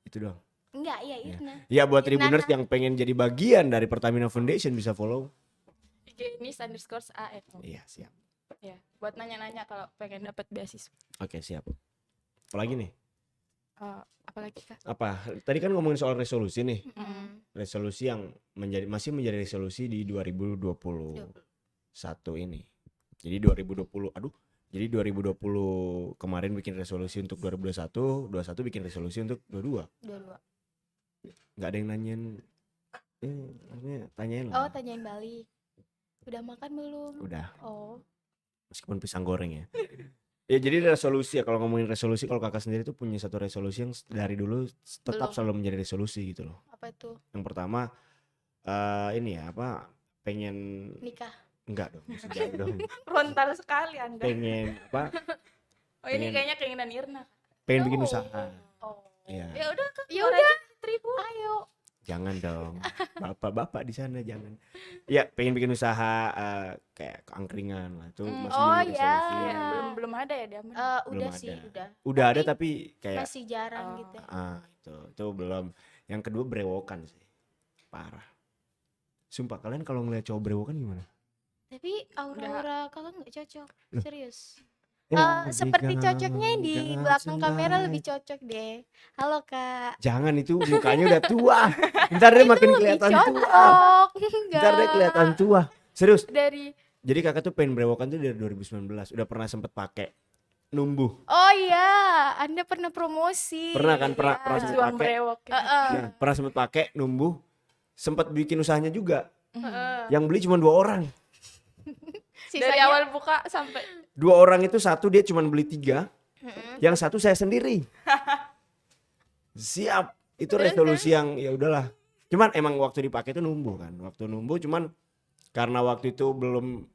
itu doang. Enggak, iya Ya. Irna. Ya buat Irna. Tribuners yang pengen jadi bagian dari Pertamina Foundation bisa follow. IG ini _AN. Iya, siap. Ya, buat nanya-nanya kalau pengen dapat beasiswa. Oke, siap. Apalagi nih? Apalagi Kak? Apa? Tadi kan ngomongin soal resolusi nih. Mm. Resolusi yang masih menjadi resolusi di 2021 ini. Jadi 2020, jadi 2020 kemarin bikin resolusi untuk 2021, 21 bikin resolusi untuk 22. Dua-dua. Nggak ada yang nanyain, maksudnya tanyain Oh, lah. tanyain balik. Udah makan belum? Udah, Oh. meskipun pisang goreng ya. Ya jadi resolusi ya, kalau ngomongin resolusi, kalau kakak sendiri tuh punya satu resolusi yang dari dulu tetap Belum. selalu menjadi resolusi gitu loh. Apa itu? Yang pertama ini ya apa pengen Nikah. enggak dong, masih jauh dong. Frontal sekali Anda. Pengen apa? Oh ini pengen- kayaknya keinginan Irna. Pengen bikin Oh. usaha. Oh. Iya. Ya udah kan. Ya keluar udah. aja Tribun. Ayo. Jangan dong. Bapak-bapak di sana jangan. Ya, pengen bikin usaha kayak angkringan lah. Itu masih Oh, jadi ya. resolusi. Ya, belum ada ya dia. Belum Udah ada. sih, udah. Udah ada Tapi tapi kayak masih jarang Oh. gitu. itu belum. Yang kedua brewokan sih. Parah. Sumpah kalian kalau ngeliat cowok brewokan gimana? Tapi aura-aura kakak nggak cocok, Loh. serius. Seperti cocoknya yang di belakang kamera lebih cocok deh. Halo kak. Jangan, itu mukanya udah tua. Ntar dia makin Lebih kelihatan tua. cocok. Ntar dia kelihatan tua. Serius. Dari. Jadi kakak tuh pengen brewokan tuh dari 2019. Udah pernah sempet pakai numbuh. Oh iya, Anda pernah promosi. Pernah kan? Pernah Iya. sempet Juang pakai. brewok. Ya. Nah, pernah sempet pakai numbuh. Sempet bikin usahanya juga. Heeh. Yang beli cuma 2 orang. Dari Sisanya- awal buka sampai 2 orang itu satu dia cuma beli 3. Heeh. Yang satu saya sendiri. Siap. Itu resolusi yang ya udahlah. Cuman emang waktu dipakai itu numbuh kan. Waktu numbuh cuman karena waktu itu belum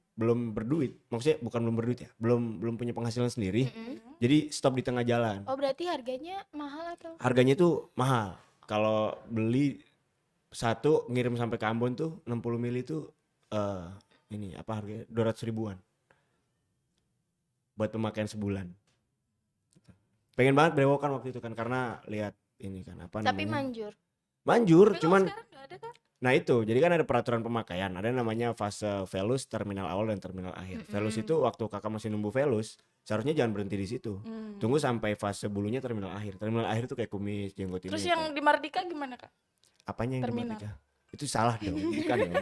berduit. Maksudnya bukan belum berduit ya. Belum punya penghasilan sendiri. Mm-mm. Jadi stop di tengah jalan. Oh berarti harganya mahal atau? Harganya tuh mahal. Kalau beli satu ngirim sampai ke Ambon tuh 60 mili tuh ini apa harganya 200 ribuan buat pemakaian sebulan. Pengen banget brewokan waktu itu kan karena lihat ini kan apa Tapi namanya manjur. manjur tapi kalau cuman sekarang nggak ada kan? nah itu jadi kan ada peraturan pemakaian, ada namanya fase velus, terminal awal dan terminal akhir. Velus itu waktu kakak masih numbuh velus seharusnya jangan berhenti di situ, tunggu sampai fase bulunya terminal akhir. Terminal akhir tuh kayak kumis, jenggot ini. Terus yang di Mardika gimana kak? Apanya yang Terminal. Merdeka? Itu salah dong, bukan dong.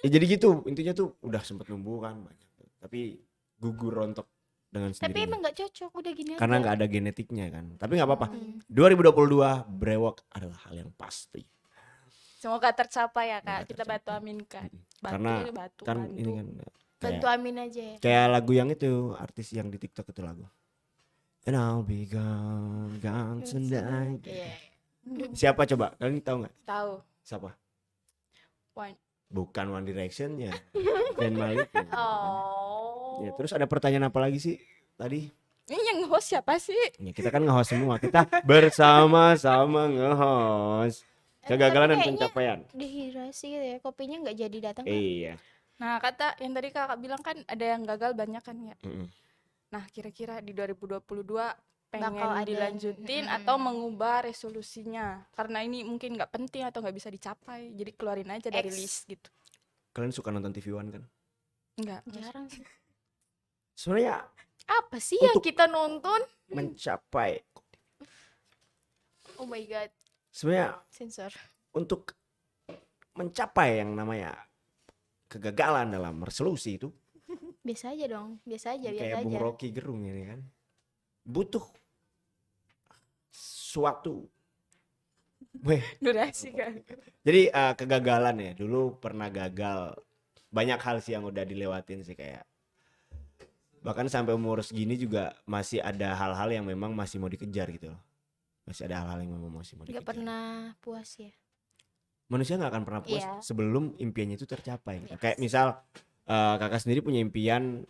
Ya jadi gitu, intinya tuh udah sempet numbuh kan banyak. Tapi gugur rontok dengan Tapi sendirinya. emang nggak cocok, udah gini Karena aja. nggak ada genetiknya kan. Tapi nggak apa-apa. Hmm. 2022 brewok adalah hal yang pasti. Semoga tercapai ya kak. Semoga Kita tercapai. bantu aminkan. Batu, Karena batu, kan bantu. ini kan Bantu kayak, Amin aja ya. kayak lagu yang itu artis yang di TikTok itu lagu. And I'll be gone tonight. Iya. Siapa coba? Kalian tahu nggak? Tahu. Siapa? One. Bukan One Direction ya. Ben Malik. Ya. Oh. Ya, terus ada pertanyaan apa lagi sih tadi? Ini yang host siapa sih? Ya, kita kan nge-host semua. Kita bersama-sama nge-host. Kegagalan dan Tapi kayaknya pencapaian. Dehidrasi gitu ya, kopinya nggak jadi datang. Kak. Iya. Nah kata yang tadi kakak bilang kan ada yang gagal banyak kan ya. Mm-mm. Nah kira-kira di 2022 pengen Bakal ada- dilanjutin atau mengubah resolusinya karena ini mungkin nggak penting atau nggak bisa dicapai jadi keluarin aja dari X. list gitu. Kalian suka nonton TV One kan? Enggak. Jarang sih. Sebenarnya Apa sih yang Untuk- kita nonton? mencapai, Oh my god, sebenarnya sensor. untuk mencapai yang namanya kegagalan dalam resolusi itu Biasa aja dong, biasa aja, biasa kayak Bung aja. Rocky Gerung ini kan butuh suatu. Weh, Durasi kan. jadi kegagalan ya dulu pernah gagal banyak hal sih yang udah dilewatin sih kayak bahkan sampai umur segini juga masih ada hal-hal yang memang masih mau dikejar gitu loh. Masih ada hal-hal yang memang masih mau Gak dikejar. pernah puas ya. Manusia nggak akan pernah puas Iya. sebelum impiannya itu tercapai gitu. Yes. Kayak misal kakak sendiri punya impian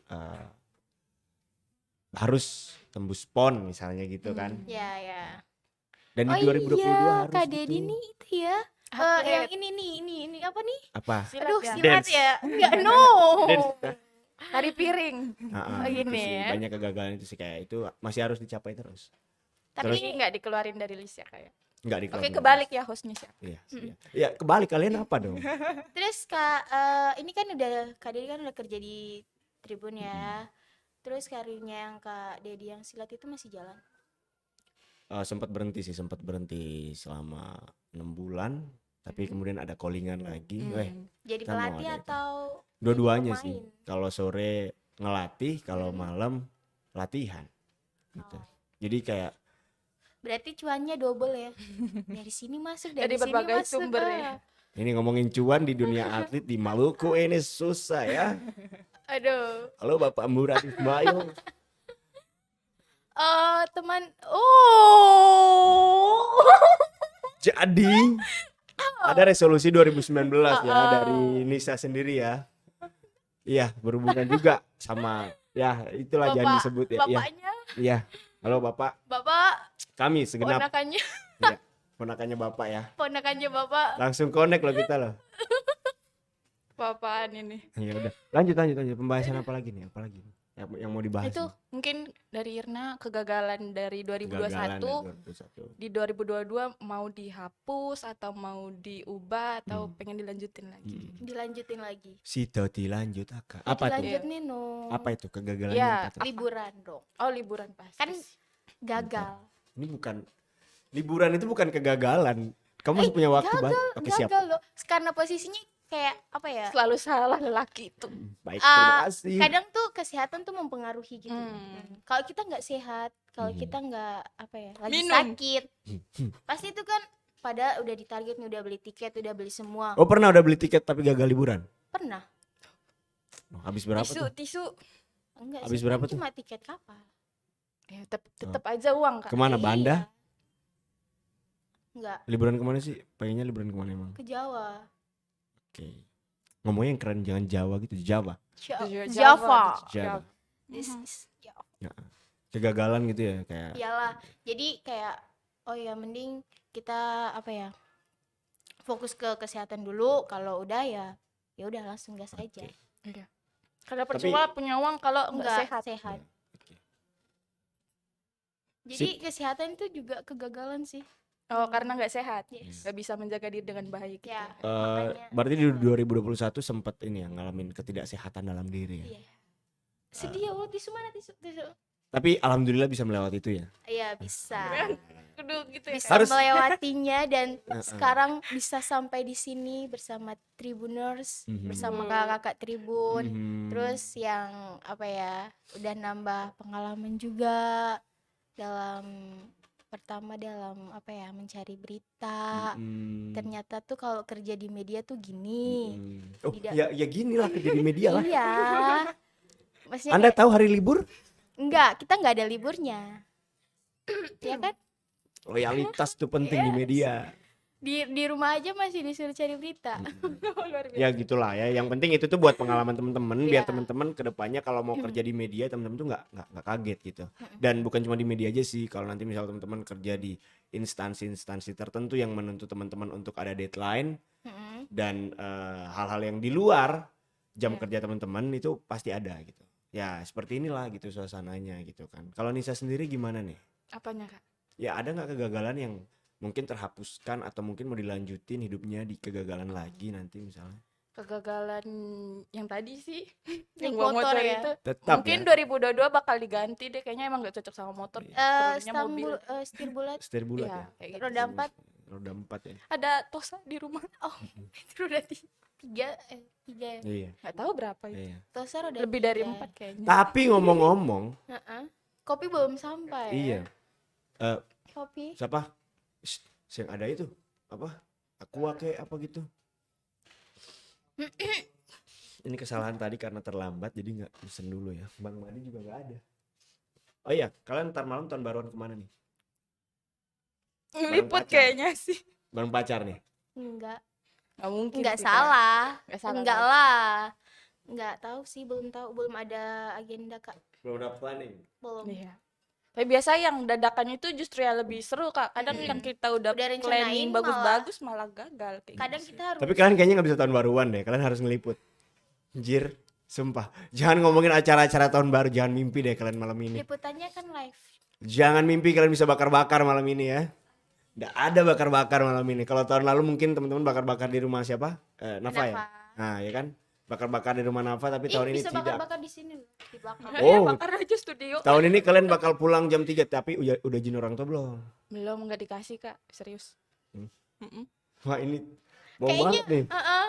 harus tembus PON misalnya gitu kan. Ya ya. Dan Oh di 2022 iya, harus Kak gitu. Dedi nih itu ya. Yang ini nih, ini apa nih? Apa? Silat Aduh, ya. silat Dance. ya. Enggak, no. Tari piring. Oh, itu gini sih, ya. banyak kegagalan itu sih kayak itu masih harus dicapai terus. Tapi Terus- nggak dikeluarin dari list ya kayak. Nggak Oke dikeluarin. kebalik ya hostnya siapa? Iya, iya. Ya kebalik kalian apa dong? Terus Kak, ini kan udah Kak Dedi kan udah kerja di Tribun ya. Terus karirnya yang Kak Dedi yang silat itu masih jalan. Sempat berhenti selama 6 bulan. Tapi kemudian ada callingan lagi. Weh, Jadi Kita mau pelatih ada itu. atau dua-duanya pemain? sih. Kalau sore ngelatih, kalau malam latihan. Gitu. Jadi kayak Berarti cuannya double ya. Dari sini masuk, dari Dari sini berbagai masuk. sumber ya. ini ngomongin cuan di dunia atlet di Maluku ini susah ya. Aduh. Halo Bapak Murad Ismail. Teman. Oh. Jadi Ada resolusi 2019 ya dari Nisa sendiri ya. Iya, berhubungan juga sama ya itulah jangan disebut ya. Iya. Bapaknya, Iya. Halo Bapak, bapak, kami segenap ponakannya, ya, ponakannya Bapak ya. ponakannya bapak. Langsung connect loh kita loh. Apaan ini? Ya udah. Lanjut. Pembahasan apa lagi nih? Apa lagi? Yang mau dibahas? Itu nih? mungkin dari Irna kegagalan dari 2021 Kegagalan ya, 2021. di 2022 mau dihapus atau mau diubah atau pengen dilanjutin lagi. Dilanjutin lagi. Sito dilanjut Aka. Apa tuh? Dilanjut nih no. Apa itu kegagalannya Ya, apa tuh? Liburan dong. Oh, liburan pas. Kan gagal. Ini bukan liburan itu bukan kegagalan. Kamu masih punya waktu banget. Oke, siap. Gagal loh. Karena posisinya kayak apa ya? Selalu salah lelaki itu. Baik, terima kasih. Kadang tuh kesehatan tuh mempengaruhi gitu. Kalau kita nggak sehat, kalau Hmm. kita nggak apa ya, lagi Minum. sakit, pasti itu kan pada udah ditarget nih, udah beli tiket, udah beli semua. Oh, pernah udah beli tiket tapi gagal liburan? Pernah? Oh, habis berapa Tisu, tuh? tisu. Enggak Habis sih, berapa kan tuh? cuma tiket kapal. Ya, tetap aja uang, Kak. Kemana? Banda? Iya. Enggak, Liburan kemana sih? Pengennya liburan kemana emang? ke Jawa. Oke. Ngomongnya yang keren, jangan Jawa gitu, Jawa. Java. Jawa. This is Java. Kegagalan gitu ya kayak. Iyalah. Jadi kayak oh ya mending kita apa ya? Fokus ke kesehatan dulu, kalau udah ya udah langsung gas aja. Iya. Karena percuma punya uang kalau nggak Enggak sehat. Oke. Jadi kesehatan itu juga kegagalan sih. Oh, karena nggak sehat. Yes. Nggak bisa menjaga diri dengan baik. Ya, gitu. makanya Berarti di 2021 sempat ini ya ngalamin ketidaksehatan dalam diri ya. iya. Sedih ya, oh, tisu mana tisu? Tapi alhamdulillah bisa melewati itu ya. Iya, bisa. Kudu gitu ya. Bisa Harus- melewatinya dan Heeh. sekarang bisa sampai di sini bersama Tribuners, Mhm. bersama kakak-kakak Tribun. Mhm. Terus yang apa ya, udah nambah pengalaman juga dalam pertama dalam apa ya, mencari berita. Mhm. Ternyata tuh kalau kerja di media tuh gini. Mhm. Oh, Tidak- ya gini lah kerja di media lah. Iya. Maksudnya Anda kayak- tahu hari libur? enggak, kita enggak ada liburnya. Ya kan? Loyalitas tuh penting di media. Di rumah aja masih disuruh cari berita. Luar biasa. Ya gitulah ya. Yang penting itu tuh buat pengalaman teman-teman biar Iya. teman-teman kedepannya kalau mau kerja di media teman-teman tuh nggak kaget gitu. Dan bukan cuma di media aja sih. Kalau nanti misal teman-teman kerja di instansi-instansi tertentu yang menuntut teman-teman untuk ada deadline Mm-mm. dan hal-hal yang di luar jam kerja teman-teman itu pasti ada gitu. Ya seperti inilah gitu suasananya gitu kan. Kalau Nisa sendiri gimana nih? Apanya, Kak? Ya ada nggak kegagalan yang mungkin terhapuskan atau mungkin mau dilanjutin hidupnya di kegagalan lagi nanti misalnya? Kegagalan yang tadi sih. Naik Yang bawa motor motor ya? itu. Tetap Mungkin ya. 2022 bakal diganti deh. Kayaknya emang gak cocok sama motor. Perlunya mobil. Setir bulat, Setir bulat Iya, ya. kayak gitu. roda 4. Roda 4 ya. Ada Tosa di rumah. Roda 3 3 ya. Iya. Gak tahu berapa itu. Iya. Tosa roda Lebih dari 3. 4 kayaknya. Tapi ngomong-ngomong, Heeh. Kopi belum sampai. iya. Kopi. Siapa? Yang ada itu apa? Aqua kayak apa gitu. Ini kesalahan tadi karena terlambat jadi nggak pesen dulu ya. Bang Madi juga nggak ada. Oh iya, kalian ntar malam tahun baruan kemana nih? Ngeliput pacar. kayaknya sih. Bareng pacar nih. Enggak. Gak mungkin Enggak sih, Kak. salah. Nggak salah Enggak lagi. lah. Enggak tahu sih, belum tahu, belum ada agenda, Kak. Belum ada planning. Belum. Iya. Tapi biasa yang dadakan itu justru ya lebih seru, Kak. Kadang yang kita udah Udah rencanain planning bagus-bagus malah gagal kayak Kadang gitu kita sih. harus Tapi kalian kayaknya nggak bisa tahun baruan deh. Kalian harus ngeliput. Anjir, sumpah. Jangan ngomongin acara-acara tahun baru. Jangan mimpi deh kalian malam ini. liputannya kan live. Jangan mimpi kalian bisa bakar-bakar malam ini ya. Nggak ada bakar-bakar malam ini. Kalau tahun lalu mungkin teman-teman bakar-bakar di rumah siapa? Nafa ya. Nah ya kan. Bakar-bakar di rumah Nafa. Tapi tahun ini bisa tidak. bakar-bakar di sini loh, di belakang. Ya, Oh. bakar aja studio. Tahun ini kalian bakal pulang jam 3. Tapi udah izin orang tua belum? Belum, nggak dikasih, Kak. Serius. Hmm. Mm-mm. Wah ini mau Kayaknya, banget nih. Heeh.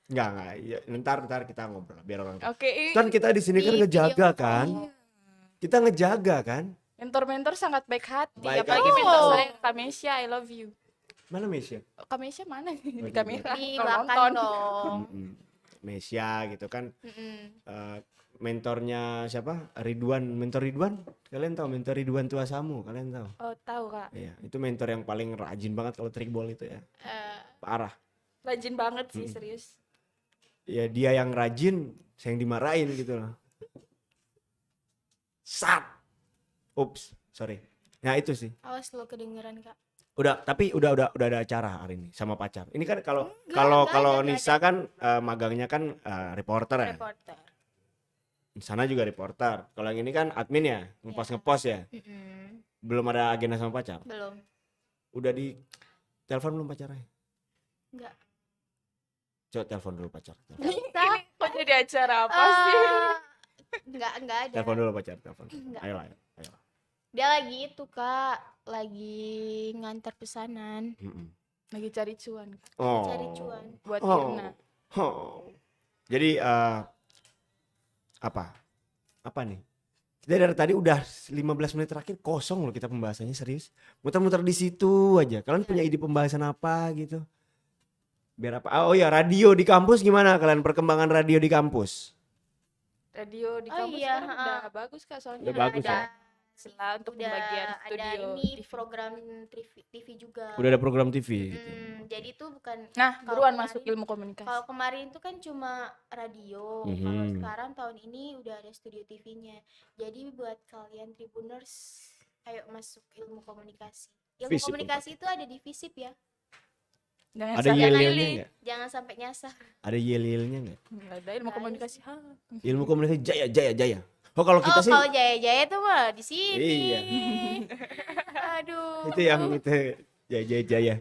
Enggak. Ya, ntar kita ngobrol biar orang tua. Oke, Kan kita di sini kan Di ngejaga video kan. Iya. Kita ngejaga kan. mentor-mentor sangat baik hati. Baik Apalagi hati. mentor Oh. saya, Kamesia, I love you. Mana Mesya? Oh, Kamesia mana? Di di kamera. Di Kalau belakang nonton. dong. Mesya gitu kan. Mm-mm. Mentornya siapa? Ridwan, mentor Ridwan. Kalian tahu mentor Ridwan Tuasamu? Kalian tahu? Oh, tahu, Kak. Iya, itu mentor yang paling rajin banget kalau trickball itu ya. Eh, Parah. Rajin banget sih, serius. Ya dia yang rajin, saya yang dimarahin gitu loh. Ups, sorry. Nah itu sih. Awas lo kedengeran Kak. Tapi udah ada acara hari ini sama pacar. Ini kan kalau Enggak Nisa ada. kan magangnya kan reporter ya. Reporter. Di sana juga reporter. Kalau yang ini kan admin ya, ngepost ya. Mm-mm. Belum ada agenda sama pacar. Belum. Udah di telepon belum pacarnya? Enggak. Coba telepon dulu pacar. Enggak Ini usah. kok jadi acara apa sih? Enggak ada. Telepon dulu pacar, telepon. Enggak. Ayolah. Dia lagi itu Kak, lagi ngantar pesanan. Mm-mm. Lagi cari cuan, Kak. Oh. Cari cuan. Buat Oh. Irna. Oh. Jadi apa nih? Kita dari tadi udah 15 menit terakhir kosong loh kita pembahasannya, serius. Muter-muter di situ aja. Kalian punya ide pembahasan apa gitu? Biar apa? Oh ya, radio di kampus gimana kalian, perkembangan radio di kampus? Radio di Oh kampus iya, sekarang udah bagus, Kak, soalnya Udah bagus ada ya? celah untuk Udah pembagian ada studio ini TV. program TV juga. Udah ada program TV gitu. Jadi itu bukan Nah, Kalau buruan kemarin- masuk ilmu komunikasi. kalau kemarin itu kan cuma radio. Mhm. Kalau sekarang tahun ini udah ada studio TV-nya. Jadi buat kalian Tribuners, ayo masuk ilmu komunikasi. Ilmu Visip, komunikasi itu ada di FISIP ya. Jangan Ada sampai yel-yelnya pilih. enggak? Jangan sampai nyasar. Ada yel-yelnya enggak? Nggak ada ilmu Nggak ada komunikasi. Ha. Ilmu komunikasi jaya. Oh kalau kita sih Kalau Jaya-Jaya tuh mah di sini. Iya. Aduh. itu yang itu jaya.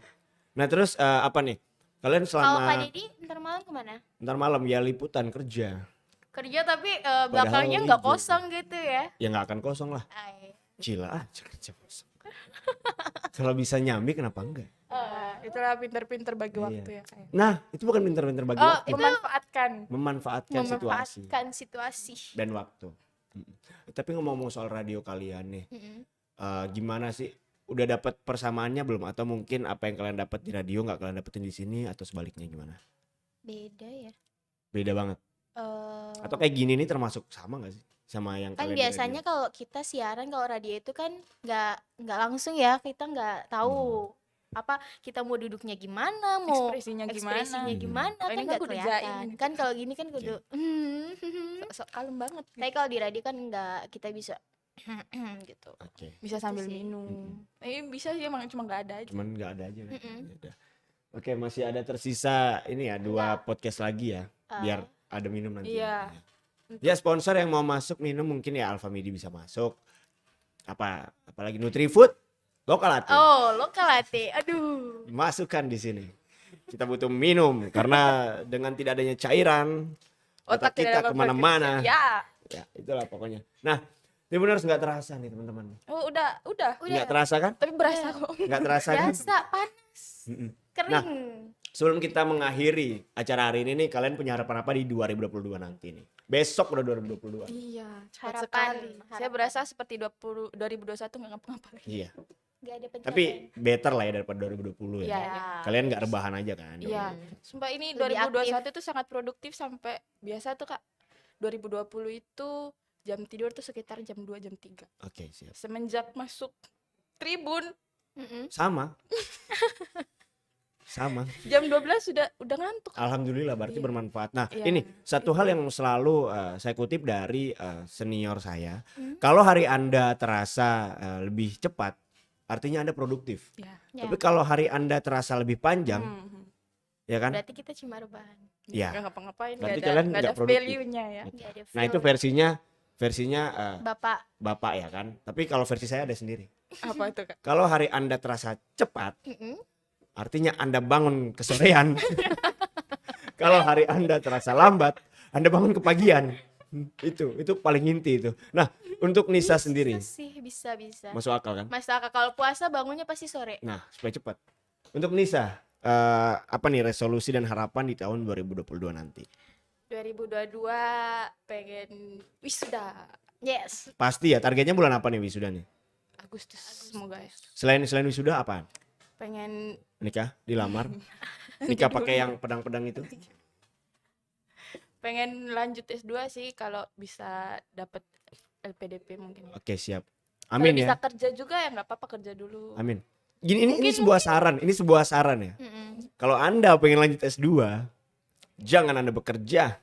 Nah terus apa nih? Kalian Kalau Kak selama Dedi ntar malam kemana? ntar malam ya liputan kerja. Kerja tapi belakangnya nggak libur. kosong gitu ya. Ya nggak akan kosong lah. Ay. Gila aja kerja kosong. Kalau bisa nyambi kenapa enggak? Itulah pinter-pinter bagi Iya. waktu ya, Kak. Nah itu bukan pinter-pinter bagi Oh, waktu. itu Memanfaatkan. Memanfaatkan situasi Memanfaatkan situasi. dan waktu. Tapi ngomong-ngomong soal radio kalian nih, Mm-mm. gimana sih? Udah dapat persamaannya belum? Atau mungkin apa yang kalian dapat di radio nggak kalian dapetin di sini atau sebaliknya gimana? Beda ya. Beda banget. Eh, Atau kayak gini nih termasuk sama nggak sih sama yang kan kalian di biasanya radio? kalau kita siaran kalau radio itu kan nggak langsung ya, kita nggak tahu apa kita mau duduknya gimana, mau Ekspresinya gimana. ekspresinya gimana Kalau kan ini kan nggak kudu kelihatan. jaim. Kan kalau gini kan kudu Sok kalem banget. tapi kalau di radio kan nggak, kita bisa gitu. Oke. Bisa sambil sih. minum. Bisa sih, emang cuma nggak ada aja. Cuman nggak ada aja kan. Mm-mm. Ya udah. Oke, masih ada tersisa ini ya 2 podcast lagi ya, biar ada minum nanti. Iya. Ya sponsor yang mau masuk minum mungkin ya Alfamidi bisa masuk. Apalagi Nutrifood, Lokalatte. Oh, lokal latte. Aduh. Masukkan di sini. Kita butuh minum karena dengan tidak adanya cairan otak tidak kita dapat kemana-mana. bekerja. Ya. Ya itulah pokoknya. Nah, Tribuners nggak terasa nih teman-teman. Oh, udah. Nggak terasa kan? Tapi berasa kok. Nggak terasa kan? Biasa panas, Mm-mm. kering. Nah, sebelum kita mengakhiri acara hari ini nih, kalian punya harapan apa di 2022 nanti nih? Besok udah 2022. Iya, cepat Harapan, sekali. Saya harapan. berasa seperti 2021 nggak ngapa-ngapain. Iya. Gak ada pencapaian. Tapi better lah ya daripada 2020 ya. Iya. Ya. Kalian nggak rebahan aja kan? Iya. Sumpah ini Lebih 2021 tuh sangat produktif sampai biasa tuh, Kak. 2020 itu jam tidur tuh sekitar jam 2 jam 3. Oke, siap. Semenjak masuk Tribun Mm-mm. Sama. Sama. jam 12 udah ngantuk. Alhamdulillah berarti Iya. bermanfaat. Nah, Iya. ini satu hal yang selalu saya kutip dari senior saya. Kalau hari Anda terasa lebih cepat, artinya Anda produktif. Ya. Ya. Tapi kalau hari Anda terasa lebih panjang, ya kan? Berarti kita cuma rebahan. Iya. Nggak ngapa-ngapain, Berarti nggak kalian ada nggak produktif. value-nya ya. Gak ada Nah, itu feel. versinya Bapak. Bapak ya kan. Tapi kalau versi saya ada sendiri. Apa itu, Kak? Kalau hari Anda terasa cepat, Mm-mm. artinya Anda bangun kesorean. Kalau hari Anda terasa lambat, Anda bangun kepagian. Itu paling inti itu. Nah, untuk Nisa sendiri, Bisa sih, bisa. masuk akal kan? Mas Aka kalau puasa bangunnya pasti sore. Nah, supaya cepat. Untuk Nisa, apa nih resolusi dan harapan di tahun 2022 nanti? 2022 pengen wisuda Yes. Pasti ya, targetnya bulan apa nih wisudanya? Agustus semoga ya. Selain wisuda apaan? Pengen Nikah, dilamar, nikah pakai yang pedang-pedang itu? pengen lanjut S2 sih kalau bisa dapat LPDP mungkin ya. Oke, siap. Kalau Amin bisa ya. kerja juga ya nggak apa-apa, kerja dulu. Amin. Gini, ini sebuah saran ya. Kalau Anda pengen lanjut S2, jangan Anda bekerja.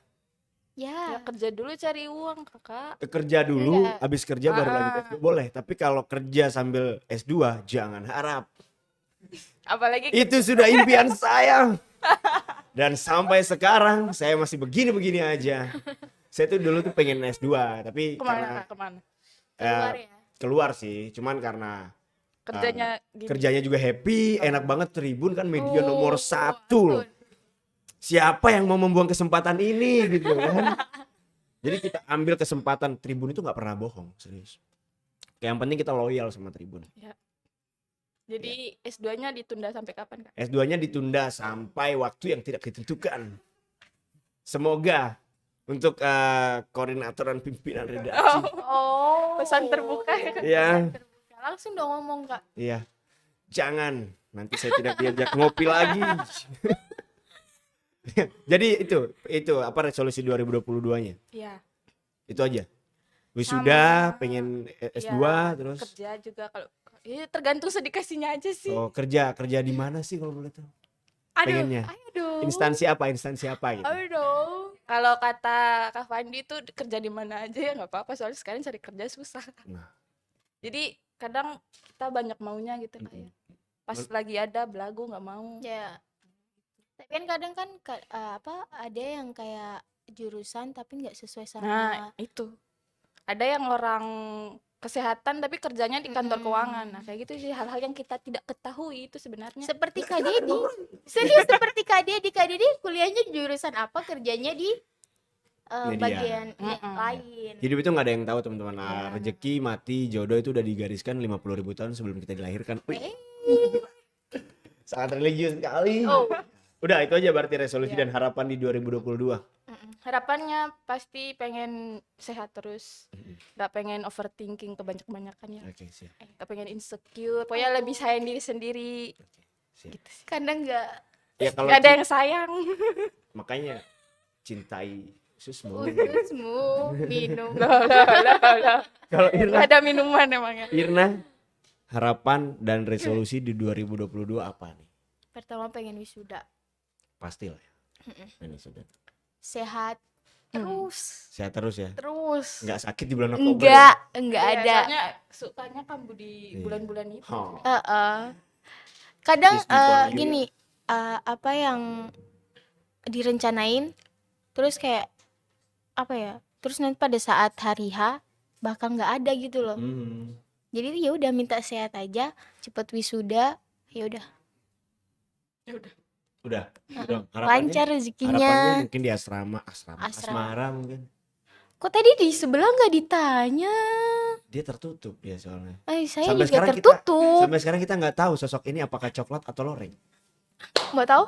Ya Ya. kerja dulu cari uang kakak. Kerja dulu, Enggak. habis kerja baru lanjut S2 boleh. Tapi kalau kerja sambil S2, jangan harap. Apalagi Itu sudah impian saya. Dan sampai sekarang saya masih begini-begini aja. Saya tuh dulu tuh pengen S2, tapi karena kemana Kak? Kemana? Keluar ya. keluar sih, cuman karena Kerjanya gini. kerjanya juga happy, enak banget. Tribun kan media nomor 1 loh. ampun. Siapa yang mau membuang kesempatan ini gitu kan? Jadi kita ambil kesempatan. Tribun itu nggak pernah bohong, serius. Yang penting kita loyal sama Tribun. Jadi S2-nya ditunda sampai kapan Kak? S2-nya ditunda sampai waktu yang tidak ditentukan. Semoga untuk koordinator dan pimpinan redaksi. Oh. Pesan terbuka ya Kak? Iya, Terbuka. Langsung dong ngomong Kak. iya. Jangan, nanti saya tidak diajak ngopi lagi. Jadi itu apa resolusi 2022-nya? Iya. Itu aja. Wisuda, Sama. pengen S2 Iya, terus. kerja juga kalau tergantung sedikasinya aja sih. Oh, kerja di mana sih kalau boleh tahu? Aduh. Pengennya. Aduh. Instansi apa gitu. Aduh. Kalau kata Kak Fandi itu kerja di mana aja ya nggak apa-apa, soalnya sekarang cari kerja susah. Nah. Jadi kadang kita banyak maunya gitu Kak ya. Pas lagi ada belagu nggak mau. Ya. Tapi kan kadang kan ada yang kayak jurusan tapi nggak sesuai sama. Nah, itu. Ada yang orang kesehatan tapi kerjanya di kantor keuangan. Nah, kayak gitu sih hal-hal yang kita tidak ketahui itu sebenarnya. Seperti Kak Dedi. Serius seperti Kak Dedi. Kak Dedi kuliahnya jurusan apa, kerjanya di Media. bagian Mm-mm. lain. Hidup itu nggak ada yang tahu teman-teman. Rezeki, mati, jodoh itu udah digariskan 50.000 tahun sebelum kita dilahirkan. Wih, sangat religius sekali. Oh. Udah itu aja berarti resolusi dan harapan di 2022. Harapannya pasti pengen sehat terus. Gak pengen overthinking kebanyakan-banyakan ya. Oke, siap. Gak pengen insecure. Pokoknya lebih sayang diri sendiri. Siap. Gitu sih. Kadang nggak Ya kalau Gak ada yang sayang. makanya cintai susmu. ususmu minum. Kalau Gak Irna, ada minuman emangnya. harapan dan resolusi di 2022 apa nih? Pertama pengen wisuda. Pastilah ya. Ini sudah. Sehat terus. Sehat terus ya. Terus. Nggak sakit di bulan Oktober. Enggak Iya, ada. soalnya sukanya kambuh di Iya. bulan-bulan itu. Oh. Kadang Disney lagi gini, apa yang direncanain terus kayak apa ya? Terus nanti pada saat hari H bakal nggak ada gitu loh. Jadi ya udah minta sehat aja, cepet wisuda, ya udah Udah. lancar Harapannya rezekinya. mungkin di asrama. Asmara mungkin. Kok tadi di sebelah nggak ditanya? Dia tertutup ya soalnya. Saya Sampai juga sekarang tertutup. Sampai sekarang kita nggak tahu sosok ini apakah coklat atau loreng. Mau tahu?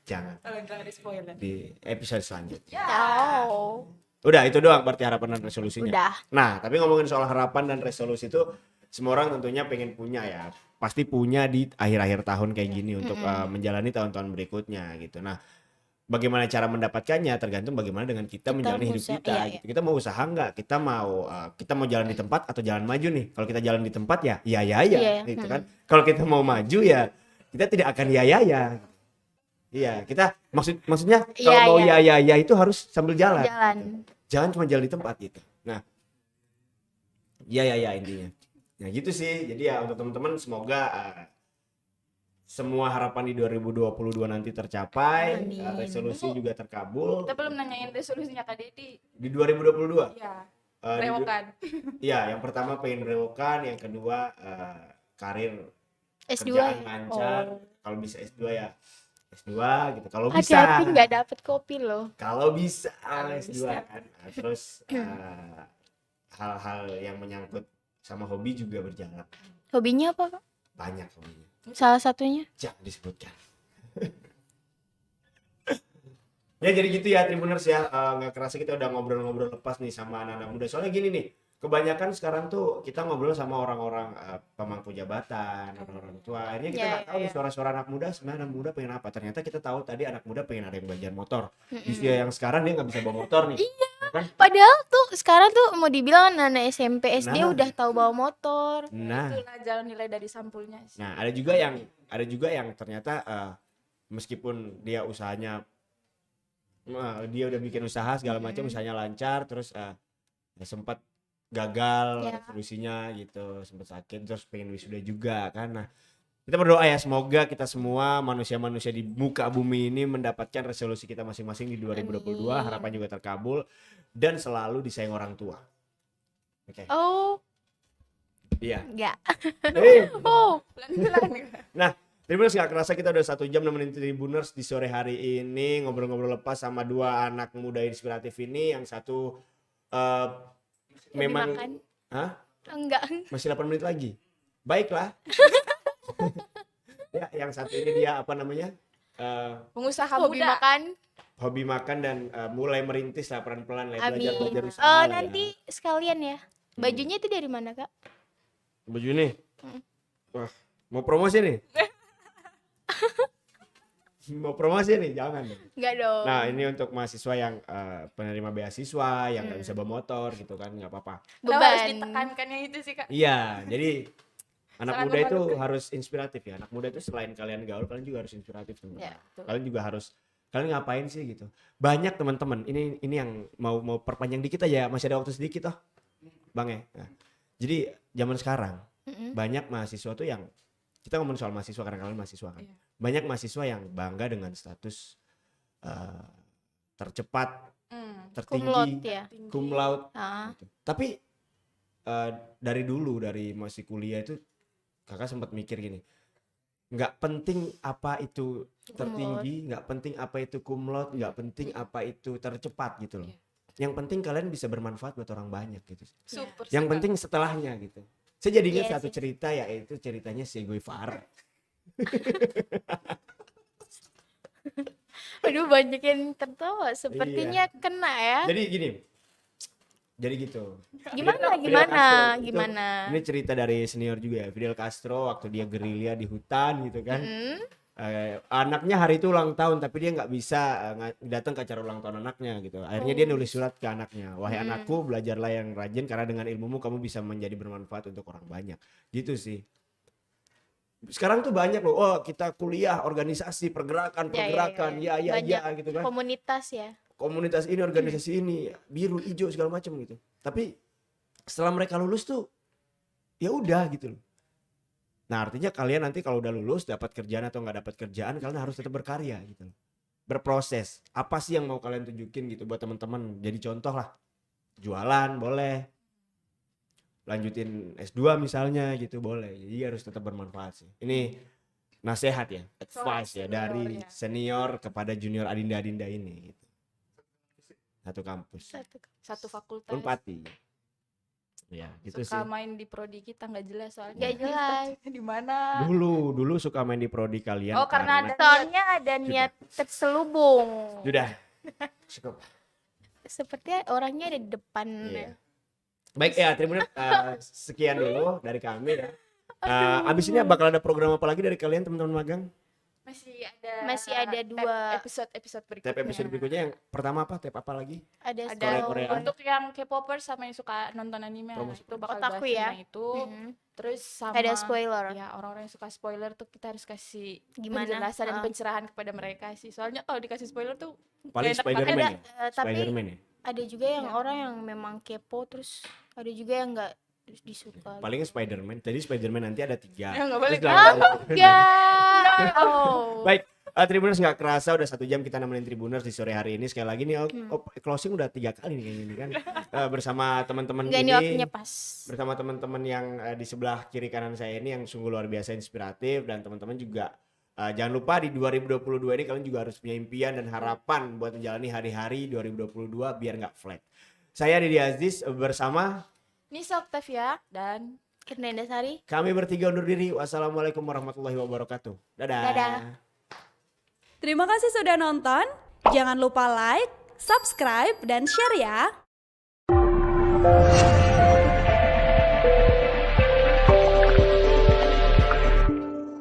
Jangan Jangan di spoiler. di episode selanjutnya. Tahu. Udah itu doang berarti harapan dan resolusinya. Udah. Nah, tapi ngomongin soal harapan dan resolusi itu semua orang tentunya pengen punya ya. Pasti punya di akhir-akhir tahun kayak gini untuk menjalani tahun-tahun berikutnya gitu. Nah, bagaimana cara mendapatkannya tergantung bagaimana dengan kita menjalani hidup usaha- kita iya, gitu. Kita mau usaha nggak? Kita mau jalan di tempat atau jalan maju nih? Kalau kita jalan di tempat ya Iya, gitu kan. Kalau kita mau maju ya kita tidak akan ya. Iya, kita maksudnya kalau mau ya itu harus sambil jalan. Jangan cuma jalan di tempat gitu. Nah, ya intinya. Nah gitu sih. Jadi ya untuk teman-teman semoga semua harapan di 2022 nanti tercapai, Amin. resolusi juga terkabul. Kita belum nanyain resolusinya Kak Dedi. Di 2022. Iya. di- Rewokan. Iya, yang pertama pengen rewokan, yang kedua karir S2. kerjaan lancar. Kalau bisa S2 ya S2 gitu. Kalau bisa. Hati-hati nggak dapet kopi loh. Kalau bisa Kalau S2 bisa. kan. Nah, terus hal-hal yang menyangkut sama hobi juga berjalan. Hobinya apa, Kak? Banyak hobinya. Salah satunya? Jangan disebutkan. Ya jadi gitu ya Tribuners ya, nggak kerasa kita udah ngobrol-ngobrol lepas nih sama anak-anak muda. Soalnya gini nih, kebanyakan sekarang tuh kita ngobrol sama orang-orang pemangku jabatan, orang-orang tua. Akhirnya kita nggak tahu nih suara-suara anak muda, sebenarnya anak muda pengen apa. Ternyata kita tahu tadi anak muda pengen ada yang belajar motor. Di usia yang sekarang dia nggak bisa bawa motor nih. kan? Padahal tuh sekarang tuh mau dibilang anak SMP SD Nah. udah tahu bawa motor. Nah, Itulah jangan nilai dari sampulnya sih. nah ada juga yang ternyata meskipun dia usahanya dia udah bikin usaha segala macam, usahanya lancar, terus ya sempat gagal Ya. solusinya gitu, sempat sakit, terus pengen wisuda juga kan. Nah, kita berdoa ya semoga kita semua manusia-manusia di muka bumi ini mendapatkan resolusi kita masing-masing di 2022, Amin. harapan juga terkabul dan selalu disayang orang tua. Oke. Oh, Iya. enggak. Oh, pelan-pelan. Nah, Tribuners nggak kerasa kita udah 1 jam nemenin Tribuners di sore hari ini ngobrol-ngobrol lepas sama 2 anak muda inspiratif ini. Yang satu memang Makan. Hah? Enggak. Masih 8 menit lagi. Baiklah. Ya, yang satu ini dia apa namanya? Pengusaha Hobi muda. makan. Hobi makan dan mulai merintis lah pelan-pelan lah, Amin. belajar usaha lah ya. Nanti sekalian ya. Bajunya itu dari mana, Kak? Baju nih. Wah, mau promosi nih? Mau promosi nih? Jangan dong. Enggak dong. Nah, ini untuk mahasiswa yang penerima beasiswa yang nggak bisa bawa motor gitu kan, nggak apa-apa. Kenapa harus Beban. ditekankannya itu sih, Kak? Iya, jadi anak Sangat muda itu memalukan. harus inspiratif ya. Anak muda itu selain kalian gaul, kalian juga harus inspiratif teman-teman. Ya, betul. Kalian juga harus, kalian ngapain sih gitu. Banyak teman-teman, ini yang mau perpanjang dikit aja, masih ada waktu sedikit toh. Bang ya. Nah, jadi zaman sekarang banyak mahasiswa tuh yang, kita ngomong soal mahasiswa karena kalian mahasiswa kan. Iya. Banyak mahasiswa yang bangga dengan status tercepat, Cum tertinggi, laude ya. cum laude. Ah. Gitu. Tapi dari dulu, dari masih kuliah itu kakak sempat mikir gini, nggak penting apa itu tertinggi, nggak penting apa itu cum laude, nggak penting apa itu tercepat gitu loh. Yang penting kalian bisa bermanfaat buat orang banyak gitu. Super. Yang suka. penting setelahnya gitu. Saya jadi ingat Iya satu sih. cerita, yaitu ceritanya Che Guevara. Aduh, banyak yang tertawa. Sepertinya Iya. kena ya. Jadi gini. Jadi gitu. Gimana? Fidel Gimana? Castro, itu- Gimana? Ini cerita dari senior juga ya. Fidel Castro waktu dia gerilya di hutan gitu kan. Anaknya hari itu ulang tahun tapi dia nggak bisa datang ke acara ulang tahun anaknya gitu. Akhirnya dia nulis surat ke anaknya. Wahai anakku, belajarlah yang rajin karena dengan ilmumu kamu bisa menjadi bermanfaat untuk orang banyak. Gitu sih. Sekarang tuh banyak loh. Oh, kita kuliah organisasi pergerakan ya Banyak gitu kan. komunitas ya. Komunitas ini, organisasi ini, biru, hijau segala macam gitu. Tapi setelah mereka lulus tuh ya udah gitu loh. Nah, artinya kalian nanti kalau udah lulus dapat kerjaan atau nggak dapat kerjaan, kalian harus tetap berkarya gitu loh. Berproses. Apa sih yang mau kalian tunjukin gitu buat teman-teman? Jadi contoh lah. Jualan boleh. Lanjutin S2 misalnya gitu boleh. Jadi harus tetap bermanfaat sih. Ini nasihat ya, advice ya dari senior kepada junior adinda-adinda ini gitu. Satu kampus. Satu fakultas. Unpati. Ya, gitu Suka sih. main di prodi kita nggak jelas soalnya. Nggak jelas. Di mana? Dulu suka main di prodi kalian. Oh, karena ada Soalnya ada niat terselubung. Sudah. Cukup. Sepertinya orangnya ada di depan. Iya. Baik ya, Tribuners, sekian dulu dari kami ya. Abis ini bakal ada program apa lagi dari kalian teman-teman magang? Masih ada dua episode berikutnya. Tab episode berikutnya yang pertama apa? Tab apa lagi? ada Ada Korea. untuk yang K-popers sama yang suka nonton anime Promosi. itu bakal Otaku bahas ya. tentang itu. Terus sama Ada spoiler. Ya, orang-orang yang suka spoiler tuh kita harus kasih Gimana? penjelasan dan pencerahan kepada mereka sih. Soalnya kalau dikasih spoiler tuh Paling enak Spider-Man banget. ya? Tapi Spider-Man ya? ada juga yang orang yang memang kepo, terus ada juga yang nggak disuka. Paling Spider-Man. Tadi Spider-Man nanti ada 3. Ya, nggak boleh. Enggak. Oh. Baik, Tribuners nggak kerasa udah 1 jam kita nemenin Tribuners di sore hari ini. Sekali lagi nih, closing udah 3 kali nih kayaknya ini kan. Bersama teman-teman Enggak, ini waktunya pas. bersama teman-teman yang di sebelah kiri kanan saya ini yang sungguh luar biasa inspiratif, dan teman-teman juga jangan lupa di 2022 ini kalian juga harus punya impian dan harapan buat menjalani hari-hari 2022 biar nggak flat. Saya Didi Aziz bersama Nisa Octavia dan Kirnenda Sari. kami bertiga undur diri. Wassalamualaikum warahmatullahi wabarakatuh. Dadah. Dadah. Terima kasih sudah nonton. Jangan lupa like, subscribe, dan share ya.